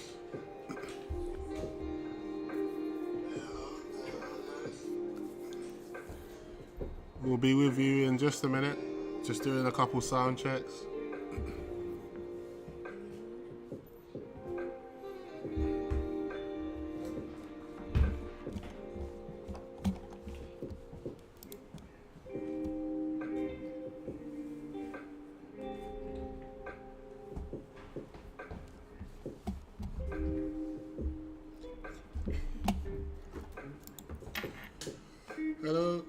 guys. We'll be with you in just a minute. Just doing a couple sound checks.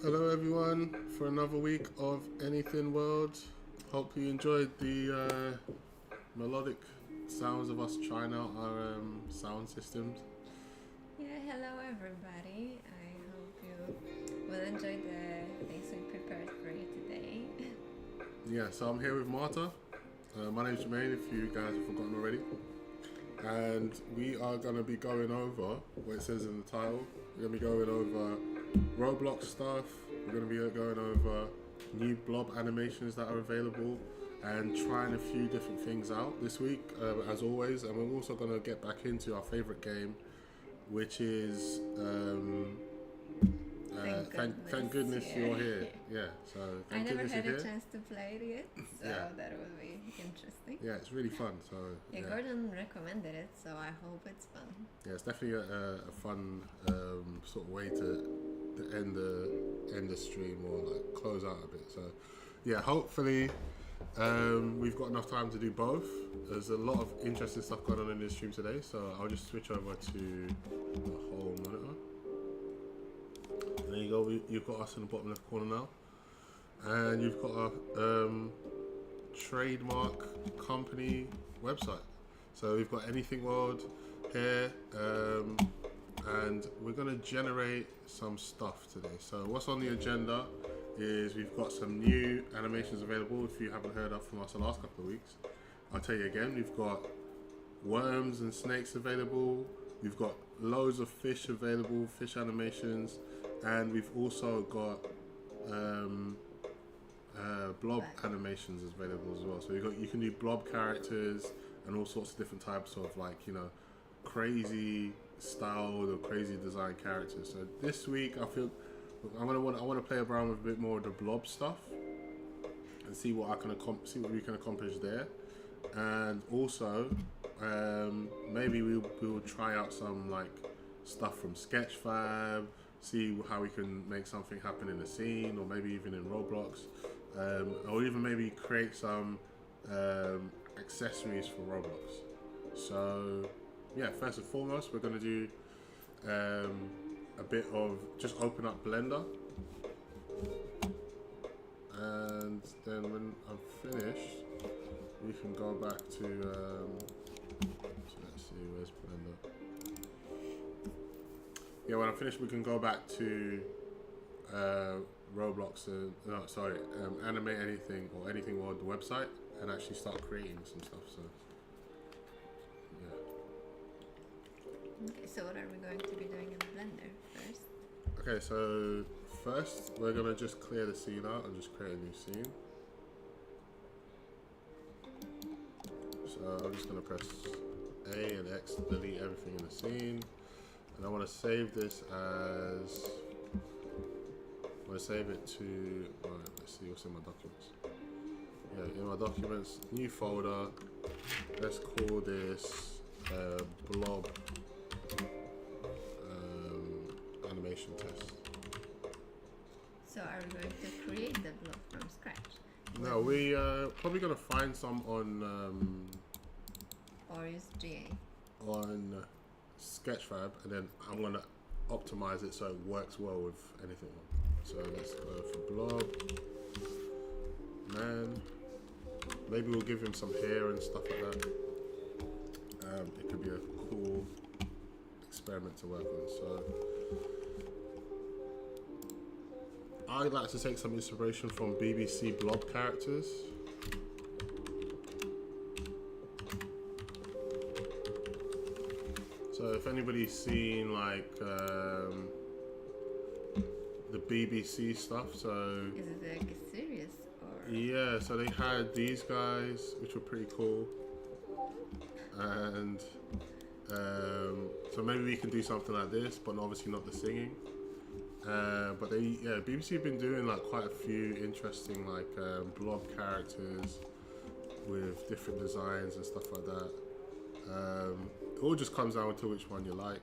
Hello everyone for another week of Anything World. Hope you enjoyed the melodic sounds of us trying out our sound systems. Yeah, hello everybody. I hope you will enjoy the things we prepared for you today. Yeah, so I'm here with Marta. My name's Jermaine, if you guys have forgotten already. And we are going to be going over what it says in the title. We're going to be going over Roblox stuff. We're going to be going over new blob animations that are available and trying a few different things out this week, as always. And we're also going to get back into our favorite game, which is thank goodness you're here. Yeah, so thank goodness you're here. I never had a chance to play it yet, so Yeah. that will be interesting. Yeah, it's really fun. So yeah, Gordon recommended it, so I hope it's fun. Yeah, it's definitely a fun sort of way to end the stream or like close out a bit. So yeah, hopefully we've got enough time to do both. There's a lot of interesting stuff going on in this stream today, so I'll just switch over to the whole monitor. There you go. You've got us in the bottom left corner now, and you've got a trademark company website. So we've got Anything World here, and we're going to generate some stuff today. So what's on the agenda is we've got some new animations available. If you haven't heard of from us the last couple of weeks, I'll tell you again. We've got worms and snakes available. We've got loads of fish available, fish animations, and we've also got blob animations available as well. So you can do blob characters and all sorts of different types of, like, you know, crazy styled or crazy design characters. So this week I feel I want to play around with a bit more of the blob stuff and see what we can accomplish there. And also maybe we'll try out some like stuff from Sketchfab, see how we can make something happen in the scene, or maybe even in Roblox, or even maybe create some accessories for Roblox. So yeah, first and foremost, we're going to do a bit of just open up Blender, and then when I'm finished, we can go back to so let's see, where's Blender? Yeah, when I'm finished, we can go back to Roblox Animate Anything or Anything World, the website, and actually start creating some stuff. So yeah. Okay, so what are we going to be doing in Blender first? Okay, so first we're gonna just clear the scene out and just create a new scene. So I'm just gonna press A and X to delete everything in the scene. And I want to save this as, I want to save it to, alright, let's see what's in my documents. Yeah, in my documents, new folder, let's call this blob animation test. So are we going to create the blob from scratch? No, we probably going to find some on or use GA? On Sketchfab, and then I'm going to optimize it so it works well with anything. So let's go for blob. Man, maybe we'll give him some hair and stuff like that. It could be a cool experiment to work on. So I'd like to take some inspiration from BBC blob characters. So if anybody's seen like the BBC stuff, so is it like a series or? Yeah, so they had these guys, which were pretty cool, and So maybe we can do something like this, but obviously not the singing. But BBC have been doing like quite a few interesting like blob characters with different designs and stuff like that. It all just comes down to which one you like.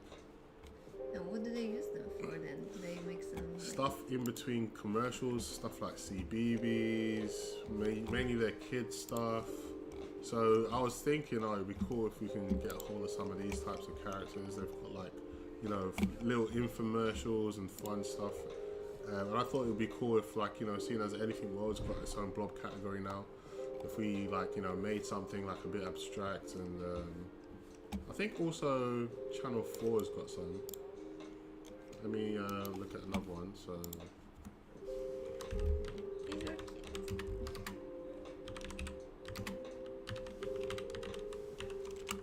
And what do they use them for then? Do they make some Stuff in between commercials, stuff like CBeebies, mainly their kids stuff. So I was thinking, it'd be cool if we can get a hold of some of these types of characters. They've got like, little infomercials and fun stuff. And I thought it would be cool if, like, seeing as Anything World's got its own blob category now, if we like, made something like a bit abstract. And I think also Channel 4's got some. Let me look at another one. So.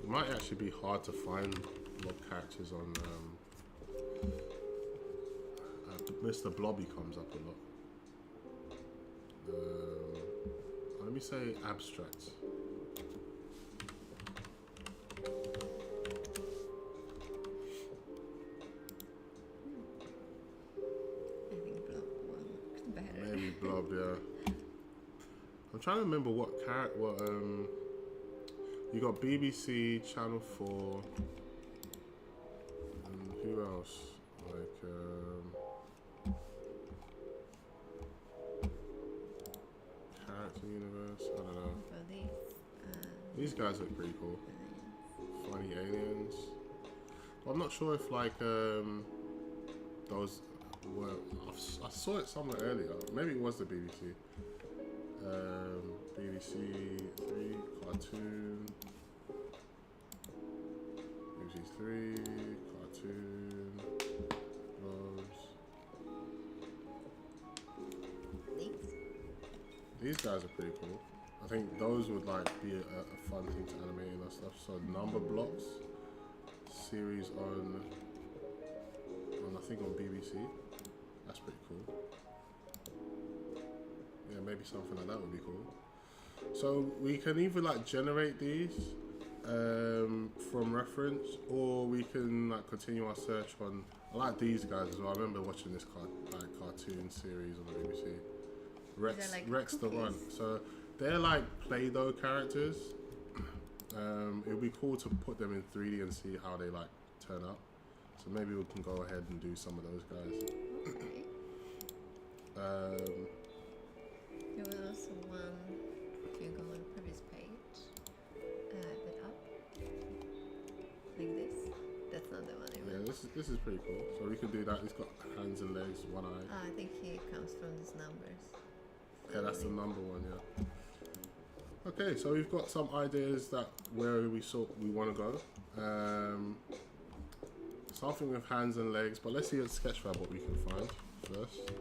It might actually be hard to find blob characters on. Mr. Blobby comes up a lot. Let me say abstract. Maybe Blob, yeah. I'm trying to remember what you got BBC, Channel 4, and who else? Like Character Universe, I don't know. These guys look pretty cool. Funny aliens. Well, I'm not sure if like those were. I saw it somewhere earlier. Maybe it was the BBC. BBC 3 cartoon. BBC 3 cartoon. Blobs. These guys are pretty cool. I think those would like be a fun thing to animate and stuff. So Number Blocks series on I think on BBC. That's pretty cool. Yeah, maybe something like that would be cool. So we can either like generate these from reference, or we can like continue our search on. I like these guys as well. I remember watching this cartoon series on the BBC. Rex the Run. So they're like Play-Doh characters. It would be cool to put them in 3D and see how they like turn up. So maybe we can go ahead and do some of those guys. There was also one, if you go on the previous page, a bit up, like this. That's not the one I meant. Yeah, this is pretty cool. So we can do that. He's got hands and legs, one eye. I think he comes from these numbers. Yeah, that's the number one, yeah. Okay, so we've got some ideas that where we want to go. Something with hands and legs, but let's see at Sketchfab what we can find first.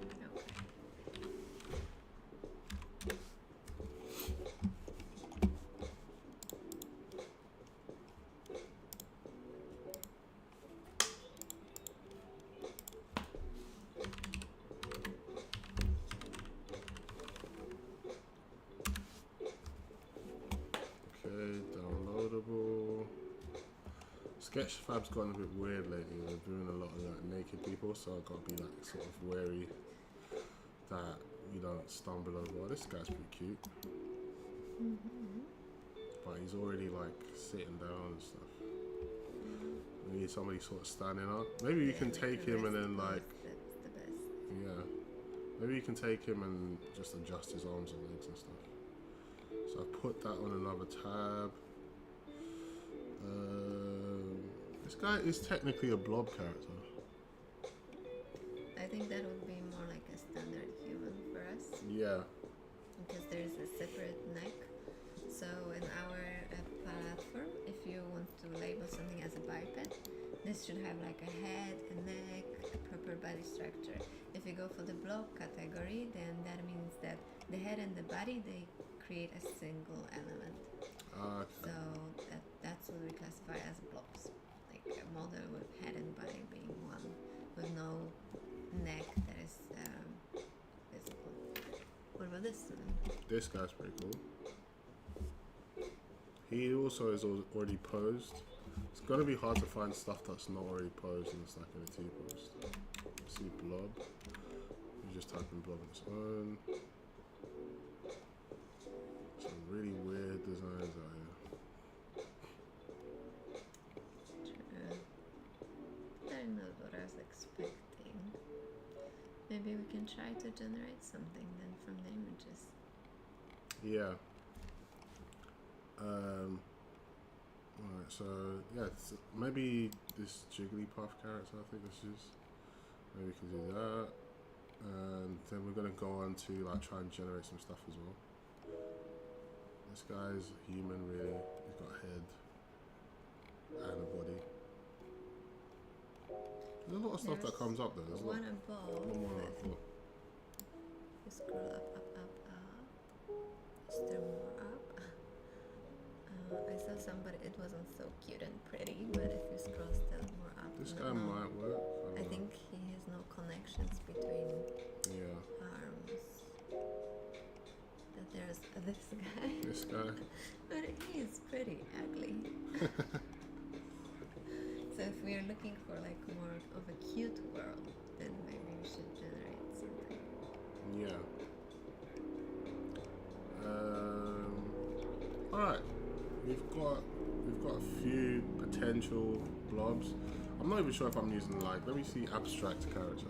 Sketchfab's gotten a bit weird lately. They're doing a lot of like naked people, so I've got to be like sort of wary that we don't stumble over. Oh, this guy's pretty cute, but he's already like sitting down and stuff. We need somebody sort of standing up. Maybe you can take him and then like, yeah, maybe you can take him and just adjust his arms and legs and stuff. So I put that on another tab. This guy is technically a blob character. I think that would be more like a standard human for us. Yeah. Because there's a separate neck. So in our platform, if you want to label something as a biped, this should have like a head, a neck, a proper body structure. If you go for the blob category, then that means that the head and the body, they create a single element. Okay. So that's what we classify as blobs. Like a model with head and body being one, with no neck that is visible. What about this one? This guy's pretty cool. He also is already posed. It's gonna be hard to find stuff that's not already posed in the Stack NFT post. Let's see blob. You just type in blob on its own. Some really weird designs out here. True. That not what I was expecting. Maybe we can try to generate something then from the images. Yeah. Alright, so yeah, maybe this Jigglypuff character, I think let's use. Maybe we can do that. And then we're gonna go on to like try and generate some stuff as well. This guy's human really. He's got a head and a body. There's a lot of stuff that comes up though. There's one above. One more on the floor. You scroll up. Is there more up? I saw somebody, it wasn't so cute and pretty, but if you scroll still more up. This guy might work. I think he has no connections between arms. That there's this guy. This guy. But he is pretty ugly. So if we are looking for like more of a cute world, then maybe we should generate something. Yeah. Alright. We've got a few potential blobs. I'm not even sure if I'm using like, let me see abstract character.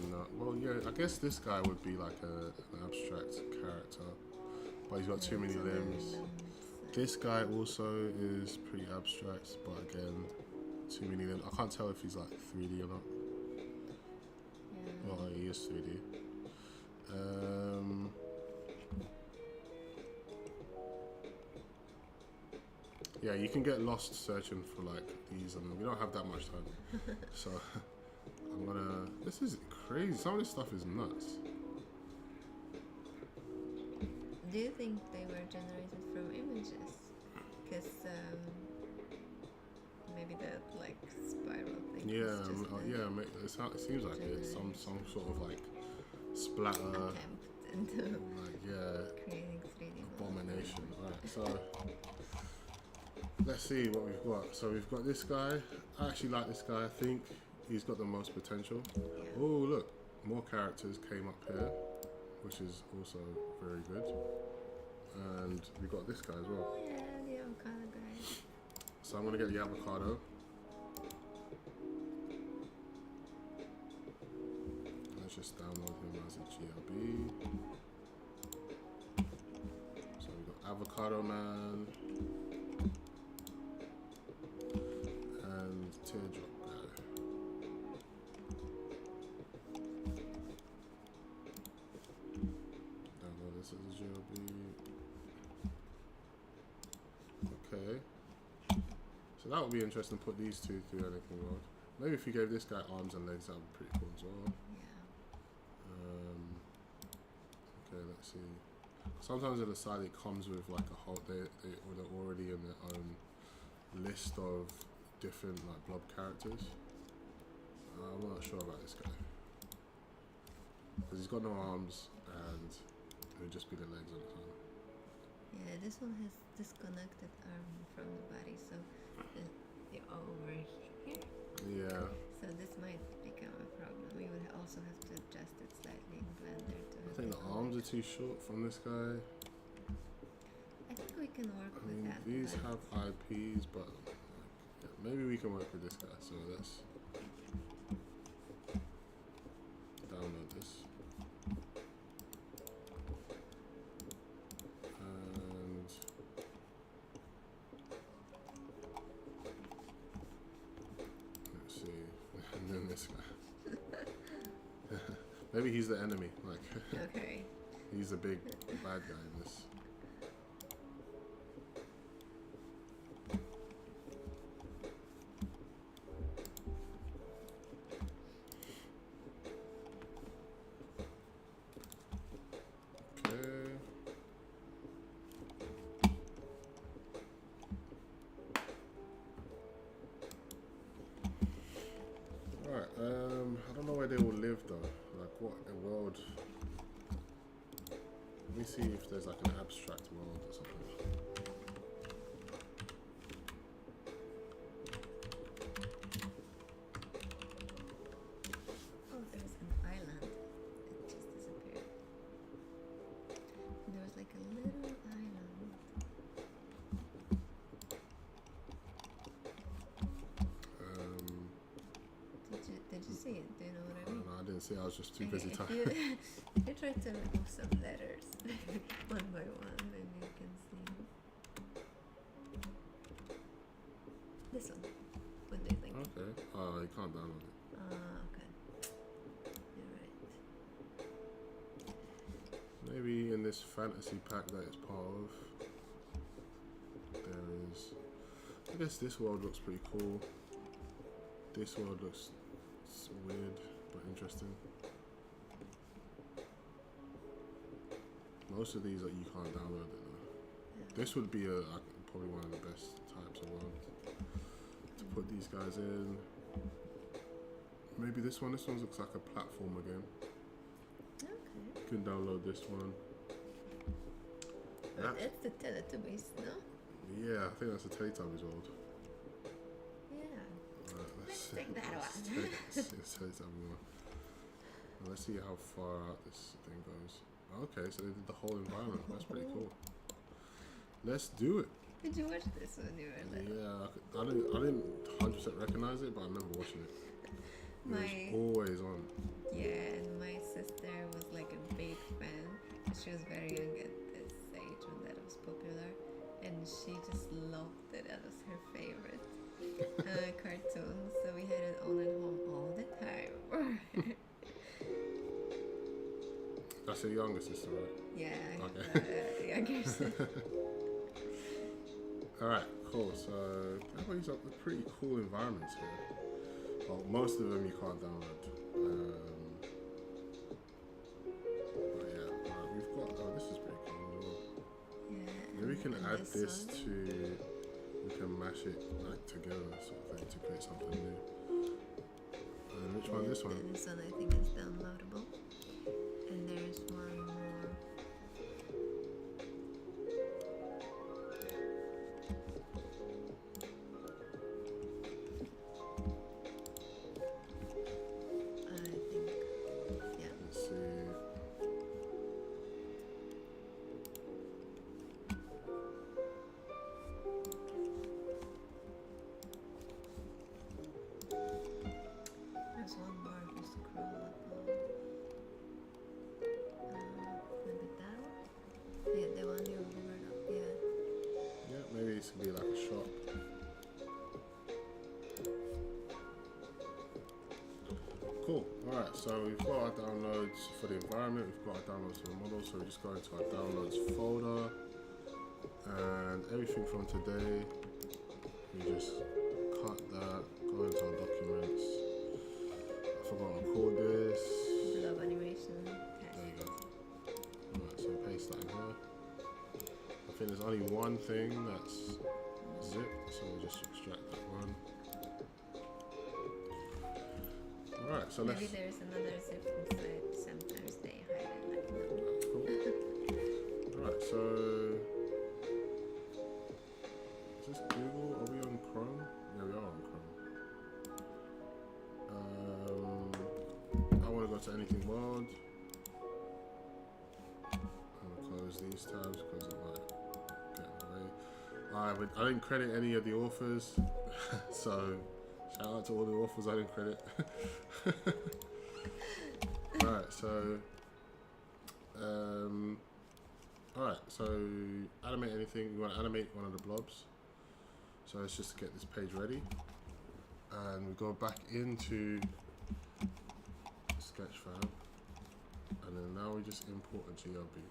No. Well, yeah, I guess this guy would be like an abstract character, but he's got too many limbs. This guy also is pretty abstract, but again, too many limbs. I can't tell if he's like 3D or not. Well, he is 3D. Yeah, you can get lost searching for like these, and we don't have that much time. So I'm gonna. This is crazy. Some of this stuff is nuts. Do you think they were generated from images? Because maybe that like spiral thing. Yeah, it seems like it's some sort of like splatter. Attempt into like creating 3D abomination. Right, so let's see what we've got. So we've got this guy. I actually like this guy. I think he's got the most potential. Yeah. Oh look, more characters came up here, which is also very good. And we got this guy as well. Oh yeah, the avocado guy. So I'm gonna get the avocado. Let's just download him as a GLB. So we got Avocado Man and Teardrop Guy. Download this as a GLB. Okay. So that would be interesting to put these two through anything world. Maybe if you gave this guy arms and legs, that would be pretty cool as well. Okay, let's see. Sometimes at the side it comes with like a whole, they're already in their own list of different like blob characters. I'm not sure about this guy. Because he's got no arms and it would just be the legs on his own. Yeah, this one has disconnected arm from the body, so you're over here. Yeah. So this might become a problem. We would also have to adjust it slightly in Blender to I think the arms are too short from this guy. I think we can work with that. These have IPs, but yeah, maybe we can work with this guy. So let's download this. And let's see. And then this guy. Maybe he's the enemy. Like, Okay. he's the big bad guy in this. Okay. Right. Alright, I don't know where they will live though. Like what a world. Let me see if there's like an abstract world or something. Oh, there's an island. It just disappeared. There was like a little island. Did you see it? Do you know what I mean? No, I didn't see it. I was just too busy If typing. you, if you try to remove some letters one by one, maybe you can see. This one. What do you think? Okay. Oh, you can't download it. Okay. You're right. Maybe in this fantasy pack that it's part of, there is. I guess this world looks pretty cool. This world looks weird but interesting. Most of these you can't download it though. Yeah. This would be probably one of the best types of world to put these guys in. Maybe this one. This one looks like a platformer game. Okay. You can download this one. But that's the Teletubbies, no? Yeah, I think that's a Teletubbies world. Yeah. Let's take that one. Let's take that one. Let's see how far out this thing goes. Okay, so they did the whole environment. That's pretty cool. Let's do it. Did you watch this when you were little? Yeah, I didn't 100% recognize it, but I remember watching it. It was always on. Yeah, and my sister was like a big fan. She was very young at this age when that was popular, and she just loved it. That was her favorite cartoon. So we had it on at home all the time. That's your younger sister, right? Yeah, I Okay. have a younger sister. Alright, cool. So, everybody's got pretty cool environments here. Well, most of them you can't download. But yeah, we've got. Oh, this is pretty cool as well. Yeah. Maybe we can and add this one. to. We can mash it like together, sort of thing, to create something new. And which one? This one? This one I think is downloadable. And there's one more. I think, yeah. Let's see. There's one more if you scroll up. Maybe that one? Yeah, the one you hovered up, yeah. Yeah, maybe this could be like a shop. Cool. Alright, so we've got our downloads for the environment, we've got our downloads for the model, so we just go into our downloads folder, and everything from today, we just cut that, go into our documents. I forgot to call this. Blob animation test. There you go. Alright, so paste that in here. I think there's only one thing that's zipped, so we'll just extract that one. Alright, so Maybe let's. there's another zip inside. Sometimes they hide it like no. Cool. Alright, so. Is this Google? Are we on Chrome? Yeah, we are on Chrome. I want to go to anything world. I'm going to close these tabs because it might get in the way. Alright, but I didn't credit any of the authors. So, shout out to all the authors I didn't credit. Alright, so. Alright, so animate anything. You want to animate one of the blobs. So let's just get this page ready. And we go back into Sketchfab. And then now we just import a GLB.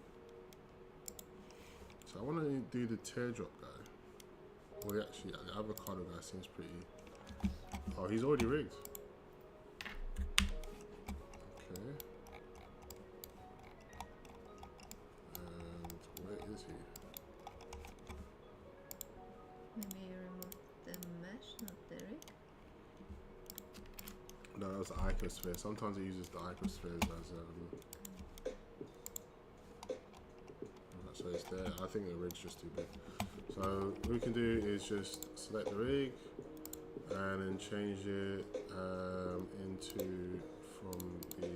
So I want to do the teardrop guy. Well, actually, the avocado guy seems pretty. Oh, he's already rigged. Okay. And where is he? Maybe you remove the mesh, not the rig. No, that was the icosphere. Sometimes it uses the icospheres as so it's there. I think the rig's just too big. So what we can do is just select the rig and then change it into from the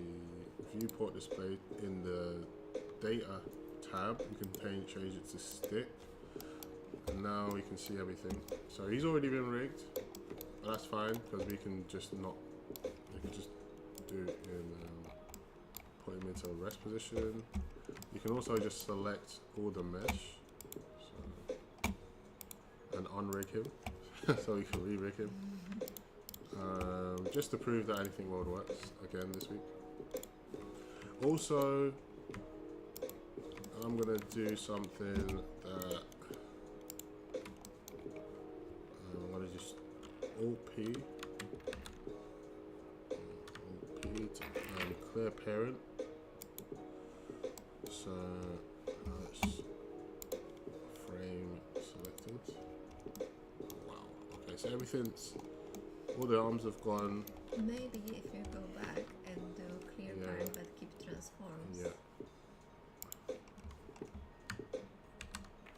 viewport display in the data tab. We can change it to stick, and now we can see everything. So he's already been rigged, but that's fine because we can just not. We can just do it in put him into a rest position. You can also just select all the mesh and unrig him, so we can re-rig him. Just to prove that anything world works again this week. Also, I'm gonna do something that I'm gonna just Alt P to clear parent. So let's frame selected. Wow. Okay, so everything's, all the arms have gone. Maybe if you go back and do clear parent but keep transforms. Yeah. So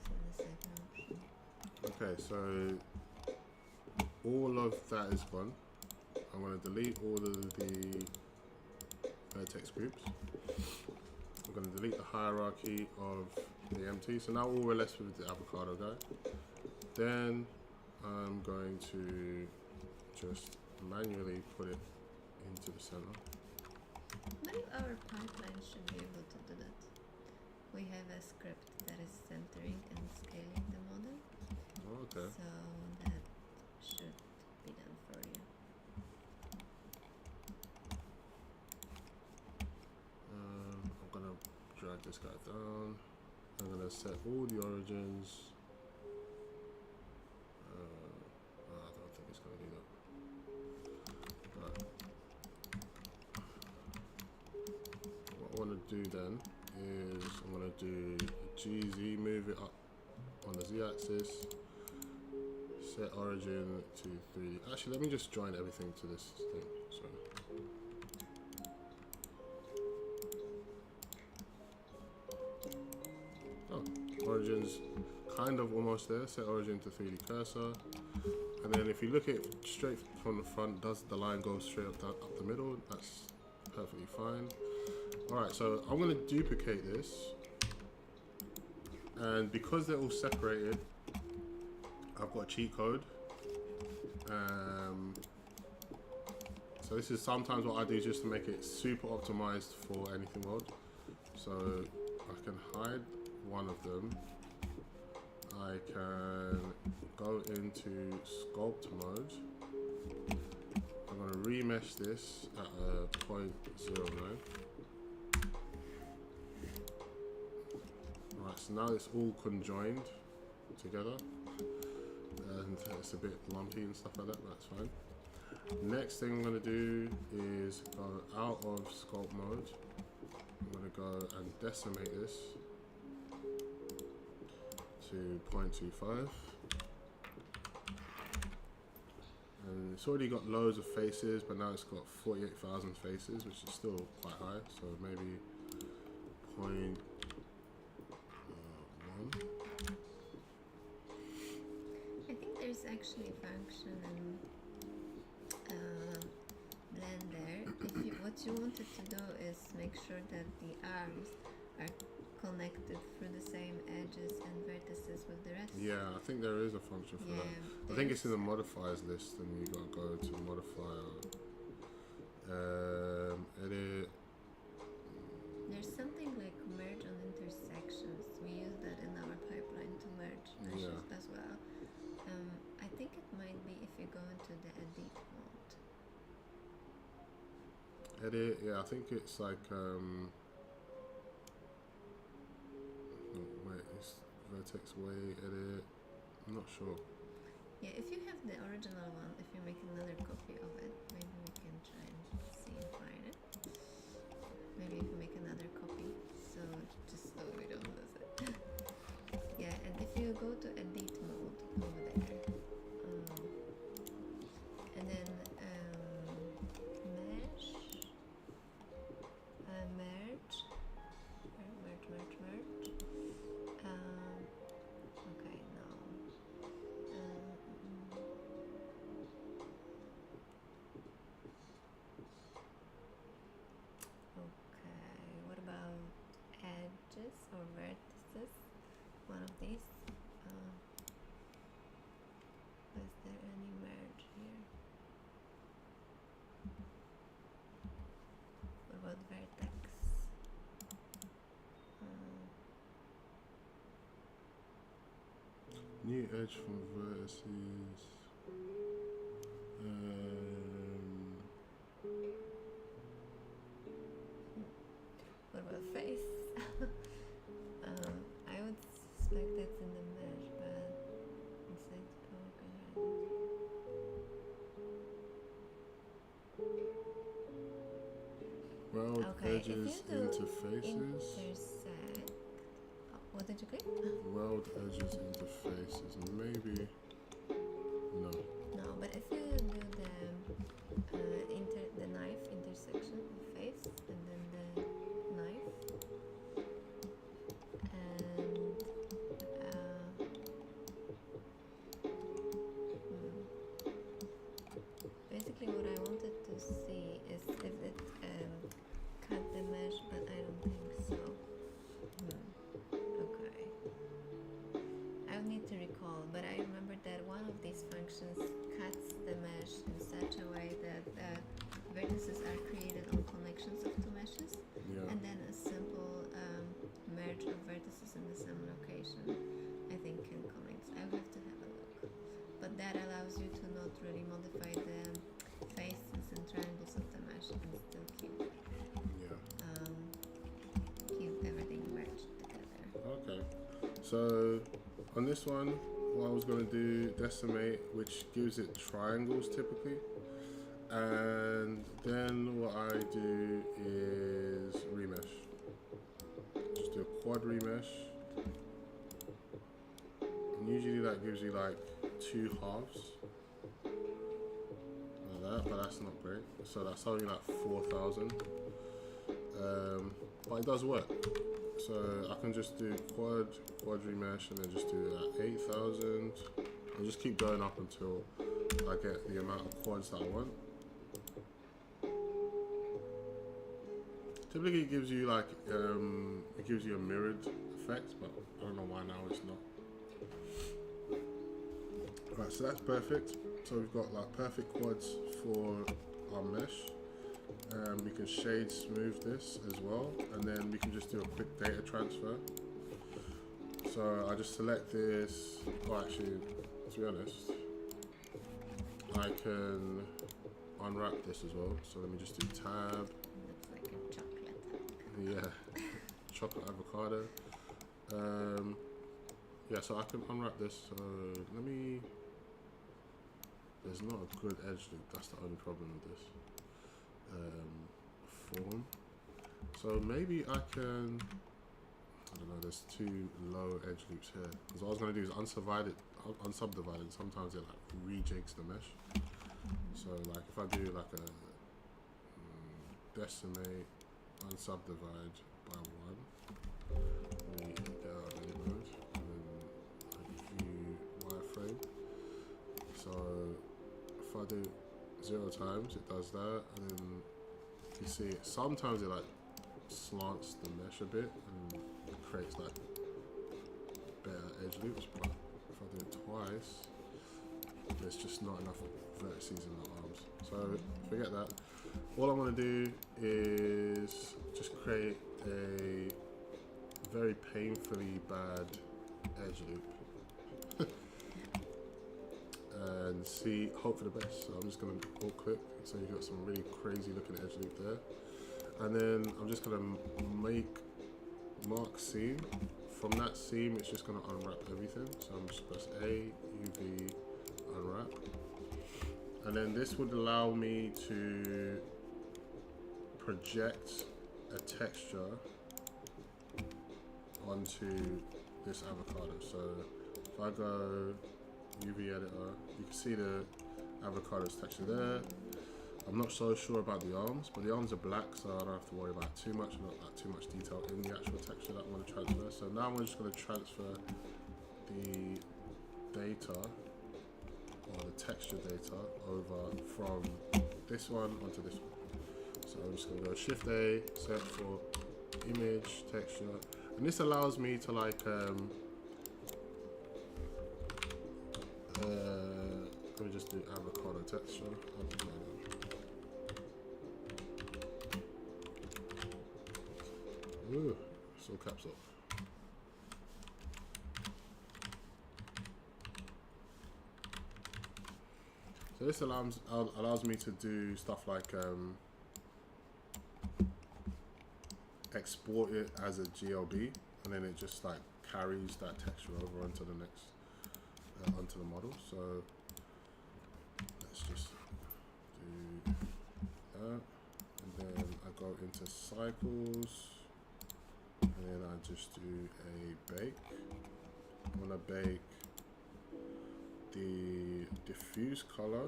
the second option. Okay, so all of that is gone. I'm going to delete all of the vertex groups. I'm going to delete the hierarchy of the empty. So now all we're left with the avocado guy. Then I'm going to just manually put it into the center. Many of our pipelines should be able to do that. We have a script that is centering and scaling the model. Oh, okay. So that should be done for you. I'm gonna drag this guy down. I'm gonna set all the origins. I don't think it's gonna do that. Right. What I want to do then is I'm gonna do GZ, move it up on the Z-axis. Set origin to 3D. Actually, let me just join everything to this thing. So. Origin's kind of almost there. Set origin to 3D cursor, and then if you look at it straight from the front, does the line go straight up the middle? That's perfectly fine. Alright, so I'm going to duplicate this, and because they're all separated, I've got a cheat code. So this is sometimes what I do just to make it super optimized for anything world. So I can hide one of them. I can go into sculpt mode. I'm going to remesh this at a 0.09. Alright, so now it's all conjoined together, and it's a bit lumpy and stuff like that, but that's fine. Next thing I'm going to do is go out of sculpt mode. I'm going to go and decimate this to 0.25, and it's already got loads of faces, but now it's got 48,000 faces, which is still quite high, so maybe 0.1. I think there's actually a function in Blender. If you, what you wanted to do is make sure that the arms are connected through the same edges and vertices with the rest. Yeah, I think there is a function for that. I think it's in the modifiers list, and you gotta go to modifier, edit. There's something like merge on intersections. We use that in our pipeline to merge meshes as well. I think it might be if you go into the edit mode. Edit, yeah, I think it's like wait, it's vertex way edit. I'm not sure. Yeah, if you have the original one, if you make another copy of it, maybe we can try and see and find it. Maybe if you make another copy, so just so we don't lose it. Yeah, and if you go to edit mode over there, and then New edge from vertices. What about face? I would suspect that's in the mesh, but inside the poker. Weld Okay, if edges you do into faces. Intersect. Oh, what did you click? Weld edges into faces. Maybe. No. No, but if you do the knife intersection of face and then the knife and basically what I wanted to see is if it cut the mesh, but I don't think so. Okay. I would need to recall, but I remember that one of these functions cuts the mesh in such a way that the vertices are created on connections of two meshes, Yeah. and then a simple merge of vertices in the same location, I think can connect. I will have to have a look. But that allows you to not really modify the faces and triangles of the mesh and still keep everything merged together. Okay. So on this one, what I was going to do, decimate, which gives it triangles typically. And then what I do is remesh. Just do a quad remesh. And usually that gives you like 2 halves. Like that, but that's not great. So that's only like 4,000. But it does work. So I can just do quad remesh and then just do that 8,000 and just keep going up until I get the amount of quads that I want. Typically it gives you like it gives you a mirrored effect, but I don't know why now it's not. Right, so that's perfect. So we've got like perfect quads for our mesh. We can shade smooth this as well, and then we can just do a quick data transfer. So I just select this. Oh, actually, to be honest, I can unwrap this as well. So let me just do tab. Looks like a chocolate. Yeah, chocolate avocado. Yeah, so I can unwrap this. So let me. There's not a good edge loop. That's the only problem with this. Form. So maybe I can. I don't know. There's 2 low edge loops here. Because what I was going to do is unsubdivide it. Sometimes it like rejigs the mesh. So like if I do like a decimate, unsubdivide by 1. Let me get out of edit mode and then view wireframe. So if I do 0 times, it does that, and then you see it. Sometimes it like slants the mesh a bit and it creates like better edge loops. But if I do it twice, there's just not enough vertices in the arms. So forget that. All I'm going to do is just create a very painfully bad edge loop. And see, hope for the best. So I'm just going to alt click, so you've got some really crazy looking edge loop there. And then I'm just going to mark seam. From that seam, it's just going to unwrap everything. So I'm just press A, UV, unwrap. And then this would allow me to project a texture onto this avocado. So if I go UV editor, you can see the avocado's texture there. I'm not so sure about the arms, but the arms are black, so I don't have to worry about too much, not like too much detail in the actual texture that I want to transfer. So now I'm just going to transfer the data, or the texture data, over from this one onto this one. So I'm just going to go Shift A, search for image, texture, and this allows me to like let me just do avocado texture. Ooh, it's all caps off. So this allows me to do stuff like export it as a GLB, and then it just like carries that texture over onto the next onto the model. So let's just do that, and then I go into cycles, and then I just do a bake. I want to bake the diffuse color,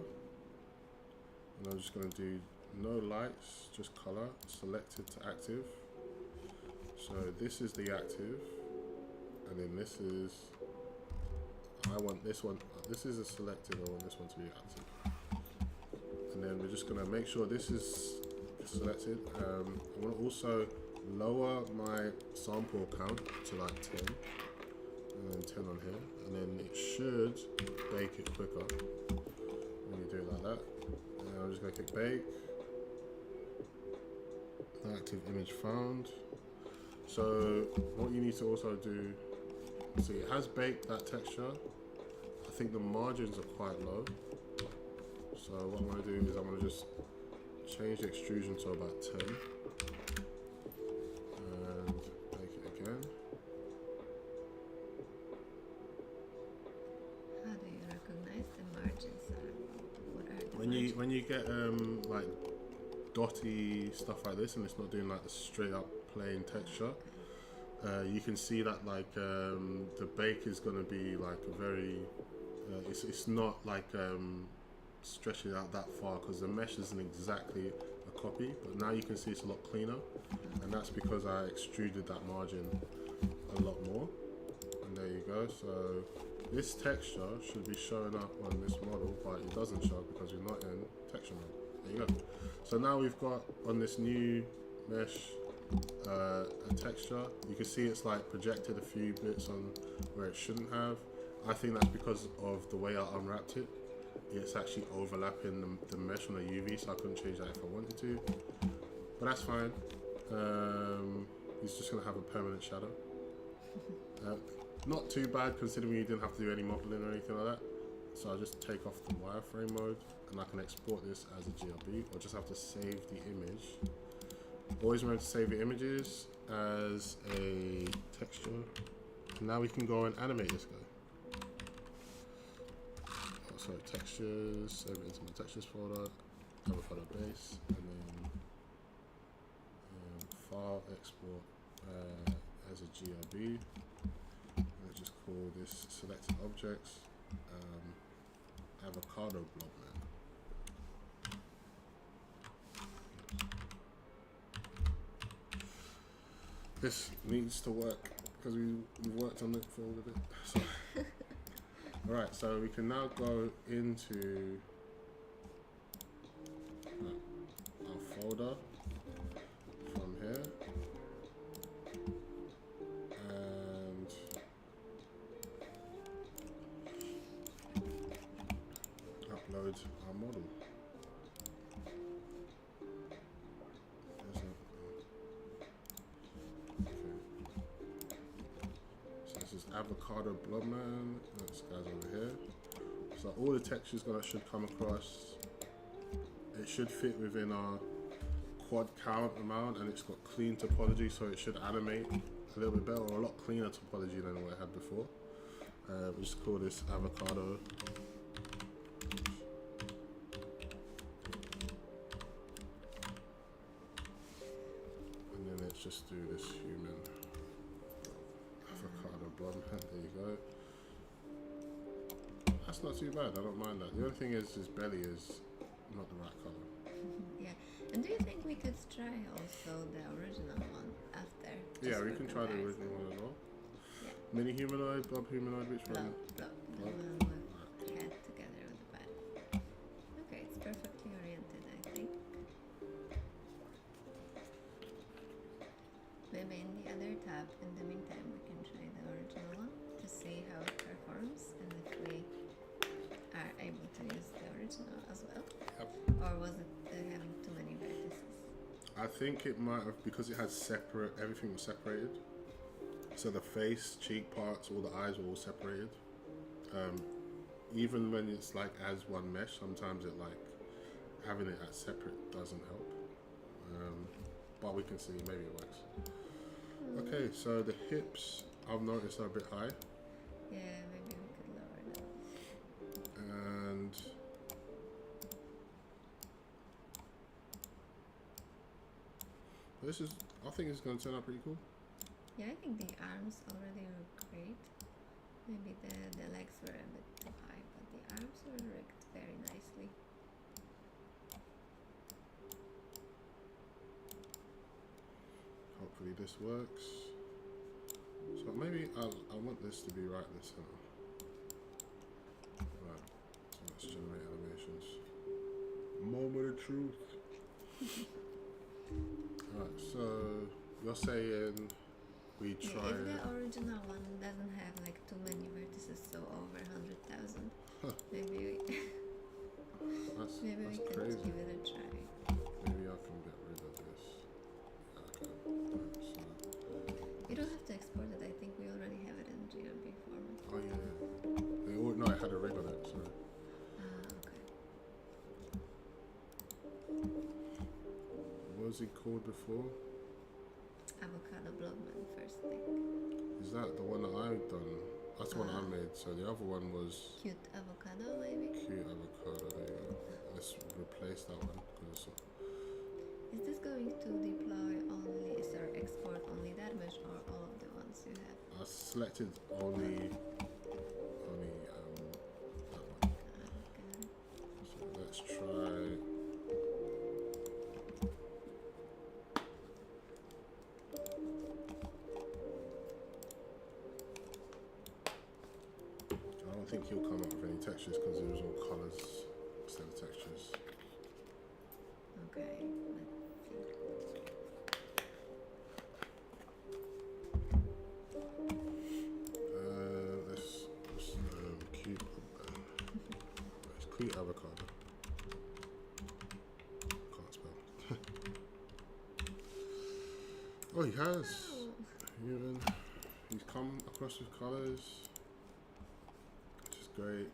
and I'm just going to do no lights, just color, selected to active. So this is the active, and then this is, I want this one, this is a selected, I want this one to be active. And then we're just going to make sure this is selected. I want to also lower my sample count to like 10, and then 10 on here, and then it should bake it quicker when you do it like that. And I'm just going to click bake, active image found. So what you need to also do, see it has baked that texture. I think the margins are quite low. So what I'm going to do is I'm going to just change the extrusion to about 10 and bake it again. How do you recognize the margins? What are the margins? When you get like dotty stuff like this, and it's not doing like the straight up plain texture, you can see that like the bake is going to be like a very it's not like stretching out that far, because the mesh isn't exactly a copy, but now you can see it's a lot cleaner, and that's because I extruded that margin a lot more. And there you go. So this texture should be showing up on this model, but it doesn't show because we're not in texture mode. There you go. So now we've got on this new mesh a texture. You can see it's like projected a few bits on where it shouldn't have. I think that's because of the way I unwrapped it. It's actually overlapping the mesh on the UV, so I couldn't change that if I wanted to, but that's fine. He's just going to have a permanent shadow. Not too bad considering you didn't have to do any modeling or anything like that. So I'll just take off the wireframe mode, and I can export this as a GLB, or just have to save the image. Always remember to save your images as a texture. And now we can go and animate this guy. So textures, save it into my textures folder, avocado base, and then file export as a GLB. Let's just call this selected objects avocado blob man. This needs to work because we've worked on it for a little bit. So. Alright, so we can now go into our folder from here and upload our model. Avocado blobman, this guy's over here. So all the textures should come across. It should fit within our quad count amount, and it's got clean topology, so it should animate a little bit better, or a lot cleaner topology than what it had before. We'll just call this avocado. And then let's just do this human. Avocado blonde, there you go. That's not too bad, I don't mind that. The only thing is his belly is not the right colour. Yeah, and do you think we could try also the original one after? Yeah, we can try the original one as well. Yeah. Mini humanoid, blob humanoid, which one? Blob. The one with head together with the body. Okay, it's perfectly oriented, I think. Maybe in the other tab, in the meantime, we can try the original one to see how it performs and if we are able to use the original as well. Yep. Or was it having too many vertices? I think it might have, because it has separate, everything was separated. So the face, cheek parts, all the eyes were all separated. even when it's like as one mesh, sometimes it like having it as separate doesn't help. But we can see maybe it works. Okay, so the hips I've noticed are a bit high. Yeah, maybe we could lower those. And this is, I think it's going to turn out pretty cool. Yeah, I think the arms already look great. Maybe the legs were a bit too high, but the arms were rigged very nicely. Hopefully this works. So maybe I want this to be right in the center. Right, so let's generate animations. Moment of truth. Alright, so you're saying we try If the original one doesn't have like too many vertices, so over 100,000, maybe we that's maybe we could crazy. give it a try. Maybe I can get rid of this. Okay. Right, so, You don't have to export it. I think we already have it in GMB format. oh yeah. No, I had a rig on it, sorry. Okay. What was it called before? Avocado Blogman first thing. Is that the one that I've done? That's the one I made. So the other one was Cute avocado, maybe? cute avocado. There you go. Let's replace that one because Is this going to deploy only, export only that mesh or all of the ones you have? I selected only that one. Okay. So let's try. I don't think he'll come up with any textures because it was all colors instead of textures. Okay, let's see. Let's cute. It's cute avocado. Can't spell. Oh, he has. Even he's come across with colors, which is great.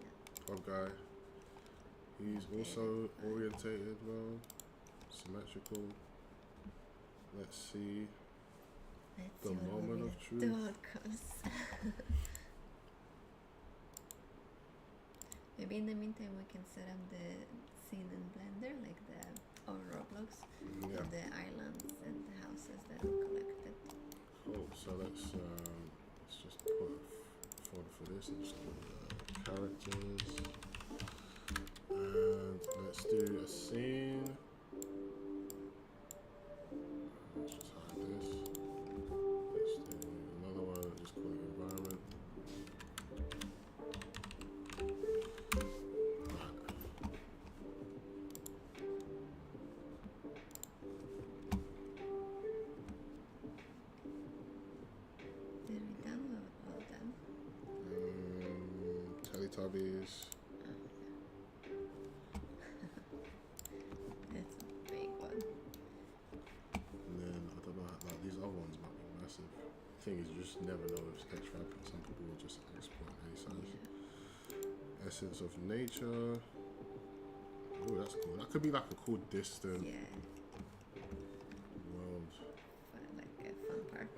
Pub guy. He's also orientated well, symmetrical. Let's see. Let's The see what moment will of be truth. the outcomes. Maybe in the meantime we can set up the scene in Blender, like the or Roblox, Yeah. of the islands and the houses that we collected. Cool. So let's just put a folder for this and just call it characters. And let's do a scene. Let's just hide this. Let's do another one, just call it environment. Right. Did we download all of them? Teletubbies. That's a big one. And then I don't know, like these other ones might be massive. Thing is, you just never know with Sketchfab. Some people will just export any size. Essence of nature. Oh, that's cool. That could be like a cool distant Yeah, world. like a fun part.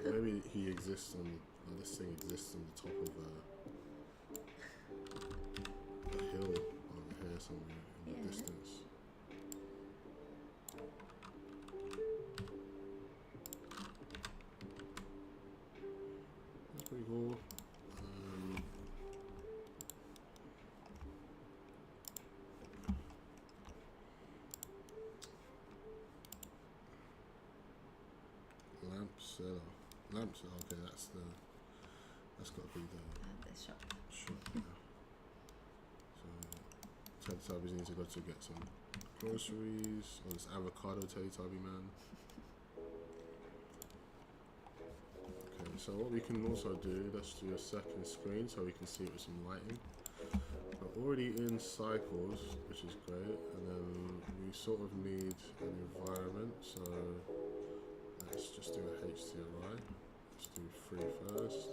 Maybe he exists on. This thing exists on the top of a hill over here somewhere in the Yeah. distance. That's pretty cool. Lamps. Okay, that's got to be the The shop. shop. Yeah. So Teletubbies need to go to get some groceries. Or this avocado Teletubby man. Okay, so what we can also do, let's do a second screen so we can see it with some lighting. We're already in cycles, which is great, and then we sort of need an environment, so let's just do a HDRI. Let's do 3 first,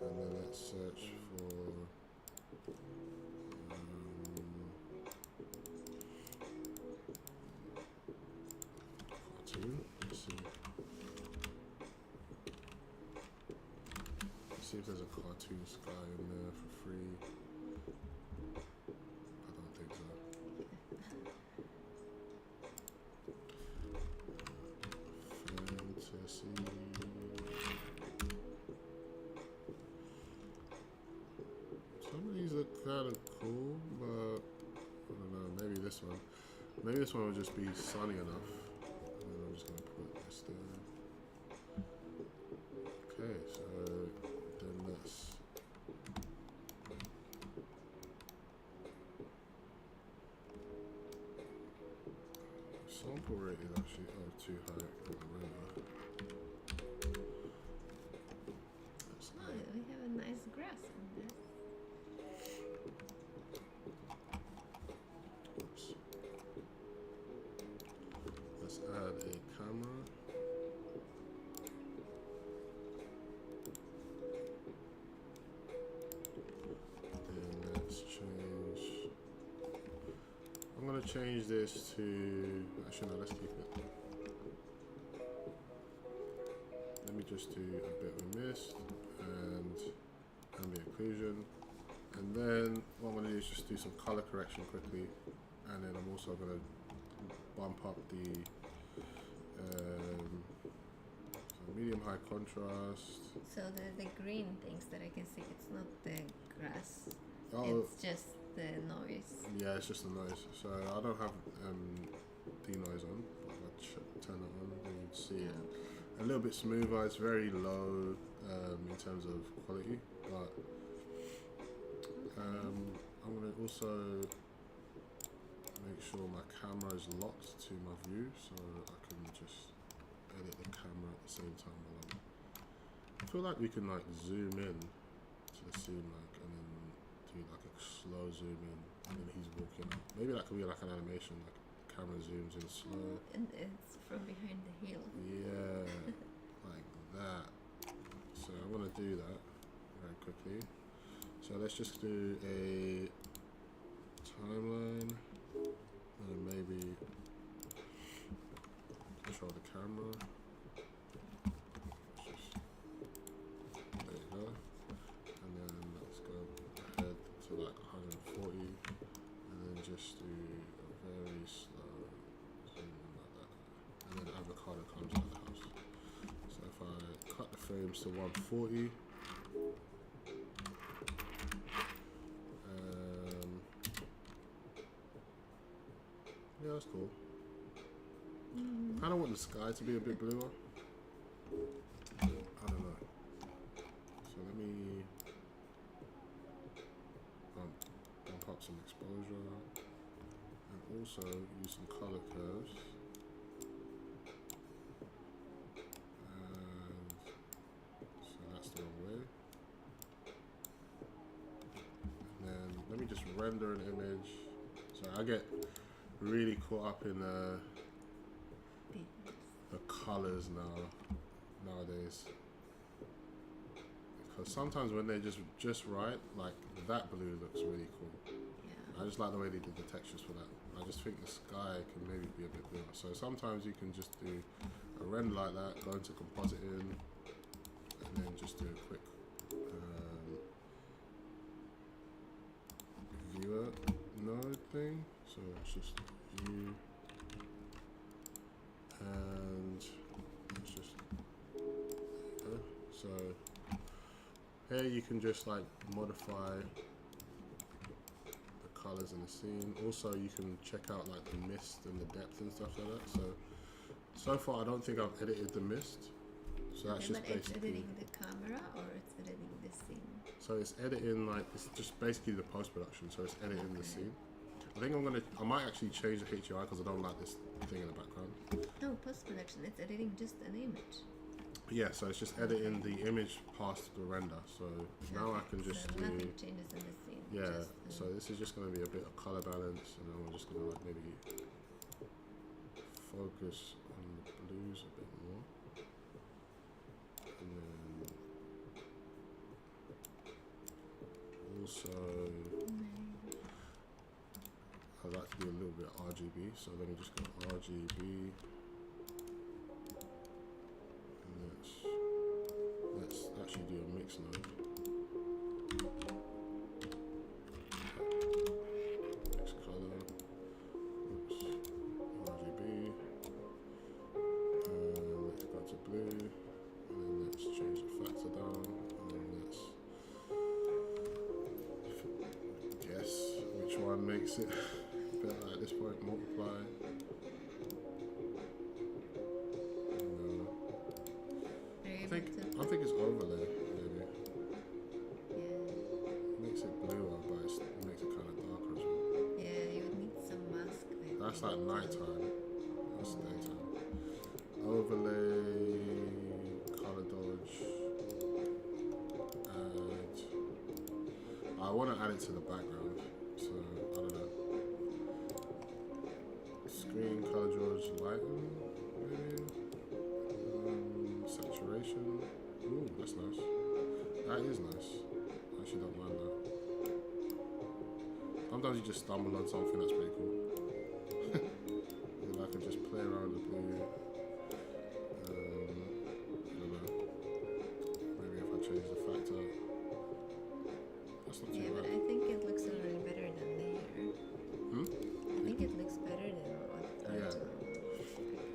and then let's search for see if there's a cartoon sky in there for free. I don't think so. Fantasy. Some of these look kind of cool, but I don't know. Maybe this one. Maybe this one will just be sunny enough. And then I'm just gonna put this there. Okay, so then let's sample rate is actually too high for the render. Oh, we have a nice grass on this. Oops. Let's add a camera. Then let's change. I'm gonna change this to. Actually, no. Let's keep it. Let me just do a bit of mist and ambient occlusion, and then what I'm gonna do is just do some color correction quickly, and then I'm also gonna bump up the medium high contrast. So the green things that I can see, it's not the grass. Oh, It's just the noise. yeah, it's just the noise. So I don't have denoise on, but if I turn it on, then you'd see it a little bit smoother. It's very low in terms of quality, but I'm gonna also make sure my camera is locked to my view, so I can just edit the camera at the same time while I feel like we can like zoom in to the scene, like, and then do like a slow zoom in, and then he's walking up. Maybe that could be like an animation, like the camera zooms in slow. And it's from behind the hill. Yeah, like that. So I want to do that very quickly. So let's just do a timeline, and then maybe control the camera. There you go. And then let's go ahead to like 140, and then just do a very slow zoom in like that. And then avocado comes out of the house. So if I cut the frames to 140, yeah, that's cool. I kind of want the sky to be a bit bluer. I don't know. So let me bump up some exposure and also use some color curves. And so that's the wrong way. And then let me just render an image. So I get really caught up in the colors nowadays, because sometimes when they're just right, like that blue looks really cool. Yeah. I just like the way they did the textures for that. I just think the sky can maybe be a bit bluer. So sometimes you can just do a render like that, go into composite in, and then just do a quick viewer node thing. So it's just view, and it's just so here you can just like modify the colors in the scene. Also you can check out like the mist and the depth and stuff like that. So far I don't think I've edited the mist, so that's just but it's basically editing the camera or it's editing the scene? so it's editing, like it's just basically the post-production, so it's editing the scene. I think I might actually change the HUI because I don't like this thing in the background. No, post-production, it's editing just an image. Yeah, so it's just editing the image past the render. So now I can just so do. nothing changes in the scene. Yeah, just, so this is just going to be a bit of color balance, and then we're just going to like maybe focus on the blues a bit more. And then also, I'd like to be a little bit RGB, so let me just go RGB. And that actually do a mix node. Mix color. Oops. RGB. Let's go to blue. And then let's change the factor down. And then let's guess which one makes it better at this point. Multiply. I think it's overlay, maybe. Yeah. It makes it bluer, but it makes it kind of darker as well. Yeah, you would need some mask maybe. That's like nighttime. That's daytime. Overlay, color dodge, add. I want to add it to the background, so I don't know. Screen color dodge, lighten, maybe. Saturation. Ooh, that's nice. That is nice. I actually don't mind that. Sometimes you just stumble on something that's pretty cool. And I can just play around with blue. I don't know. Maybe if I change the factor. That's not too Yeah, bad. but I think it looks a little better than there. I think it looks better than what original.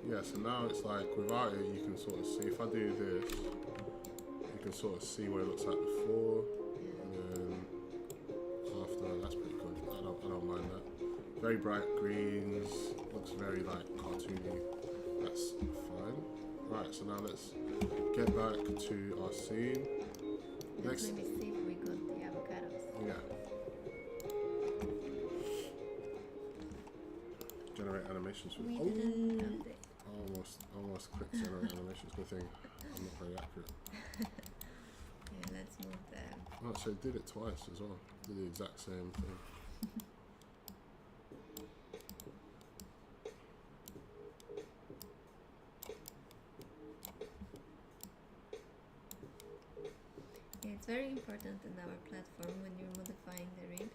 Yeah, so now it's like without it you can sort of see, if I do this, you can sort of see what it looks like before and then after. That's pretty good. I don't mind that. Very bright greens, looks very like cartoony. That's fine. Right, so now let's get back to our scene. Let's maybe see if we got the avocados. Yeah. Generate animations with We didn't update. Almost clicked generate animations. Good thing I'm not very accurate. Yeah, let's move them. Oh, so it did it twice as well. Did the exact same thing. Yeah, it's very important in our platform when you're modifying the rig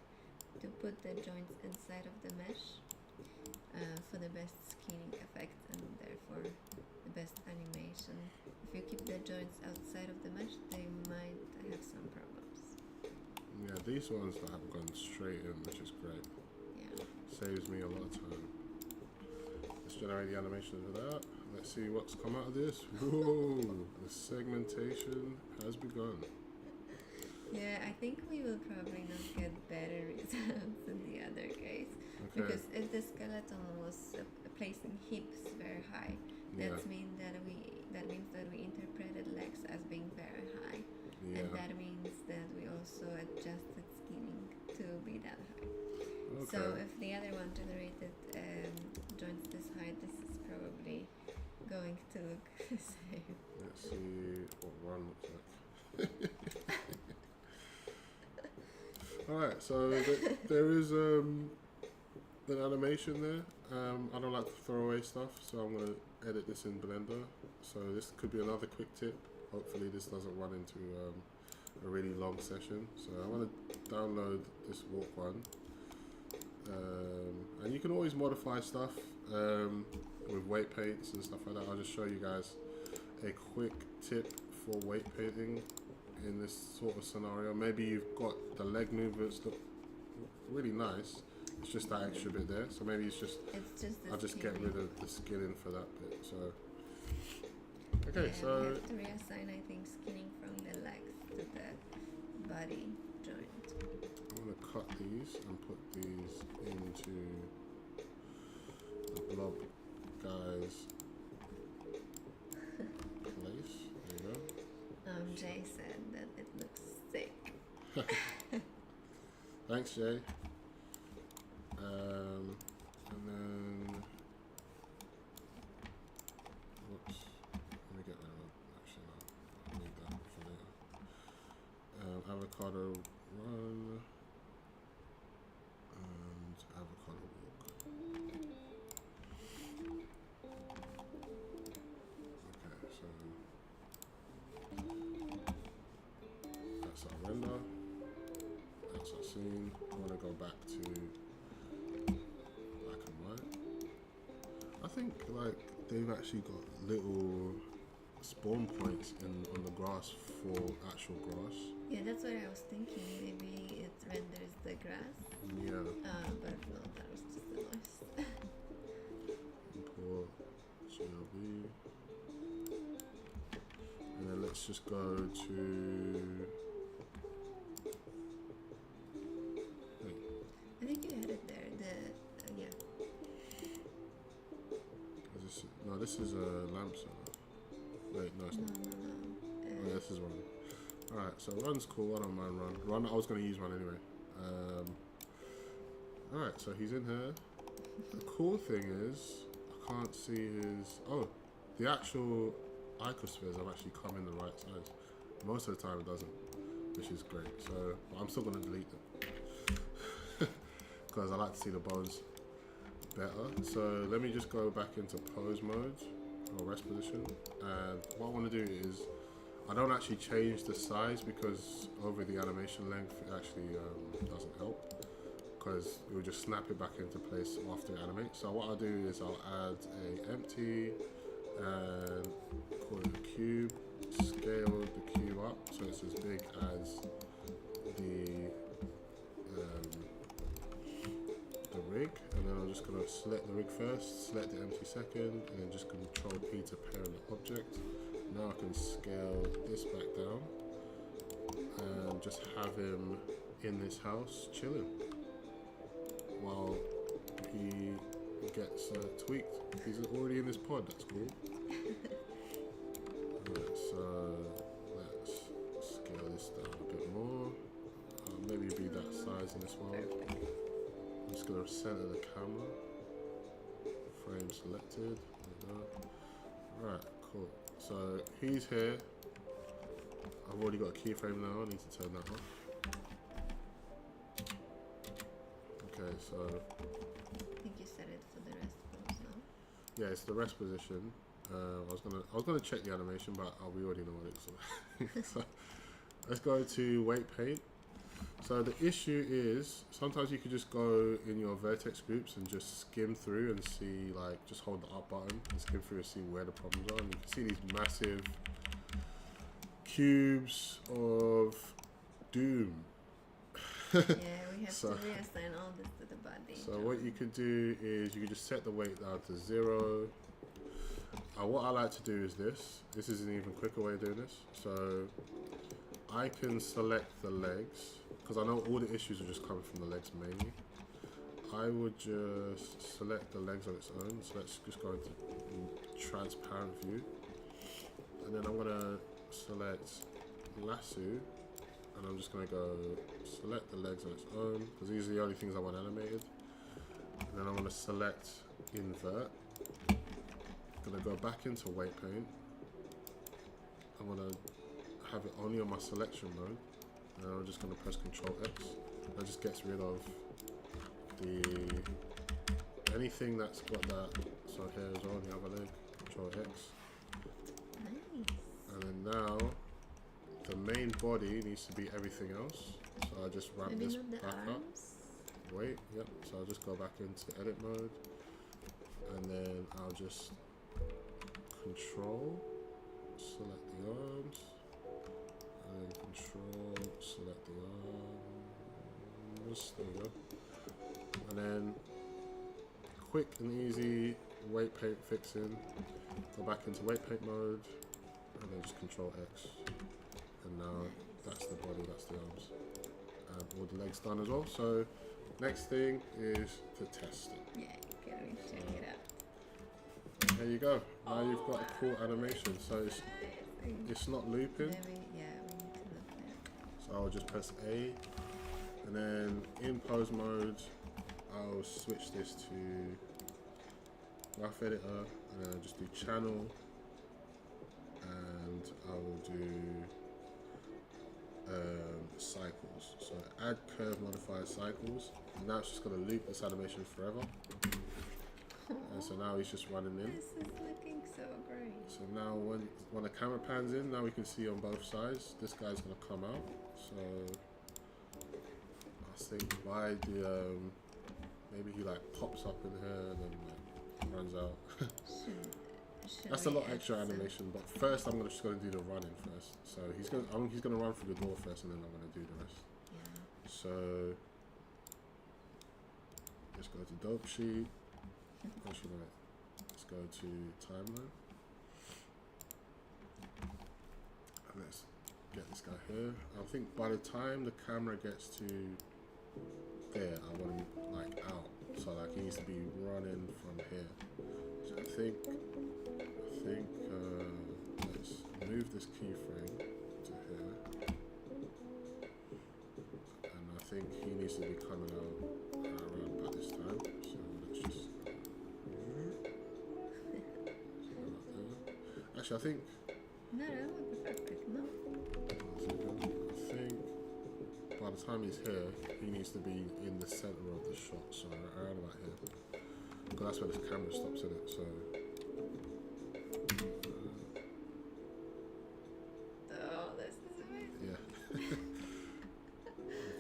to put the joints inside of the mesh for the best skinning effect and therefore the best animation. If you keep the joints outside of the mesh, they might have some problems. Yeah, these ones that have gone straight in, which is great. Yeah. Saves me a lot of time. Let's generate the animations of that. Let's see what's come out of this. Whoa! The segmentation has begun. Yeah, I think we will probably not get better results in the other case. Okay. Because if the skeleton was placed in hips very high, that means that we interpreted legs as being very high, Yeah. and that means that we also adjusted skinning to be that high. Okay. So if the other one generated joints this high, this is probably going to look the same. Let's see what one looks like. Alright, so there is an animation there. I don't like to throw away stuff, so I'm going to edit this in Blender. So this could be another quick tip. Hopefully this doesn't run into a really long session. So I want to download this walk one. And you can always modify stuff with weight paints and stuff like that. I'll just show you guys a quick tip for weight painting in this sort of scenario. Maybe you've got the leg movements look really nice, it's just that extra bit there, so maybe it's just I'll just get rid of the skinning for that bit. So okay, yeah, so we have to reassign, I think, skinning from the legs to the body joint. I'm going to cut these and put these into the blob guys place. There you go. Jay said that it looks sick. Thanks, Jay. And then, whoops, let me get rid of it. Actually, no, I need that for later. Avocado run and avocado walk. Okay, so that's our render. That's our scene. I want to go back to black and white. I think like they've actually got little spawn points on the grass for actual grass. Yeah, that's what I was thinking. Maybe it renders the grass. Yeah. But no, that was just the noise. Import GLB. And then let's just go to. Wait. I think you had it there. Yeah. No, this is a lamp solar. Wait, no, it's not. No. Oh, yeah, this is run. Alright, so run's cool. I don't mind run. Run, I was going to use run anyway. Alright, so he's in here. The cool thing is, I can't see his. Oh, the actual icospheres have actually come in the right size. Most of the time it doesn't, which is great. So, but I'm still going to delete them because I like to see the bones better. So let me just go back into pose mode or rest position, and what I want to do is I don't actually change the size because over the animation length it actually doesn't help because it will just snap it back into place after it animates. So what I'll do is I'll add a empty and call it a cube, scale the cube up so it's as big as the rig, and then I'm just going to select the rig first, select the empty second, and then just Control P to parent the object. Now I can scale this back down and just have him in this house chilling while he gets tweaked. He's already in this pod, that's cool. Alright, so let's scale this down a bit more. Maybe be that size in this one. I'm just going to center the camera. Frame selected. There we go. Right, cool. So he's here. I've already got a keyframe now. I need to turn that off. Okay, so. I think you set it for the rest pose now. Yeah, it's the rest position. I was gonna check the animation, but we already know what it is. So let's go to weight paint. So the issue is sometimes you could just go in your vertex groups and just skim through and see, like, just hold the up button and skim through and see where the problems are. And you can see these massive cubes of doom. Yeah, we have to reassign all this to the body. So what you could do is you could just set the weight down to 0. What I like to do is this. This is an even quicker way of doing this. So I can select the legs, because I know all the issues are just coming from the legs mainly. I would just select the legs on its own. So let's just go into transparent view. And then I'm going to select lasso. And I'm just going to go select the legs on its own, because these are the only things I want animated. And then I'm going to select invert. I'm going to go back into weight paint. I'm going to have it only on my selection mode, and I'm just going to press Control X. That just gets rid of anything that's got that. So here as well, the other leg, Control X. Nice. And then now the main body needs to be everything else. So I just ramp this back up. Wait, yep. So I'll just go back into edit mode, and then I'll just Control select the arms. And Control, select the arms, there we go. And then quick and easy weight paint fixing. Go back into weight paint mode, and then just Control X. And now that's the body, that's the arms. And all the legs done as well. So next thing is to test it. Yeah, can we check it out? There you go. Now you've got a cool animation. So it's not looping. We need to look there. So I'll just press A, and then in pose mode I'll switch this to rough editor, and then I'll just do channel, and I will do cycles. So add curve modifier cycles, and now it's just going to loop this animation forever. And so now he's just running in. This is looking so great. So now when the camera pans in, now we can see on both sides, this guy's going to come out. So I think by the, maybe he like pops up in here and then like runs out. That's a lot extra animation, but first I'm just going to do the running first. So he's going to run through the door first, and then I'm going to do the rest. Yeah. So let's go to dope sheet. Actually, no, let's go to timeline. And let's get this guy here. I think by the time the camera gets to there, I want him like out. So like he needs to be running from here. So I think let's move this keyframe to here, and I think he needs to be coming out around about this time. So let's just actually I think no, that would be perfect. No. I think by the time he's here, he needs to be in the center of the shot, so around about here. Because that's where this camera stops in it, so. Oh, this is amazing. Yeah.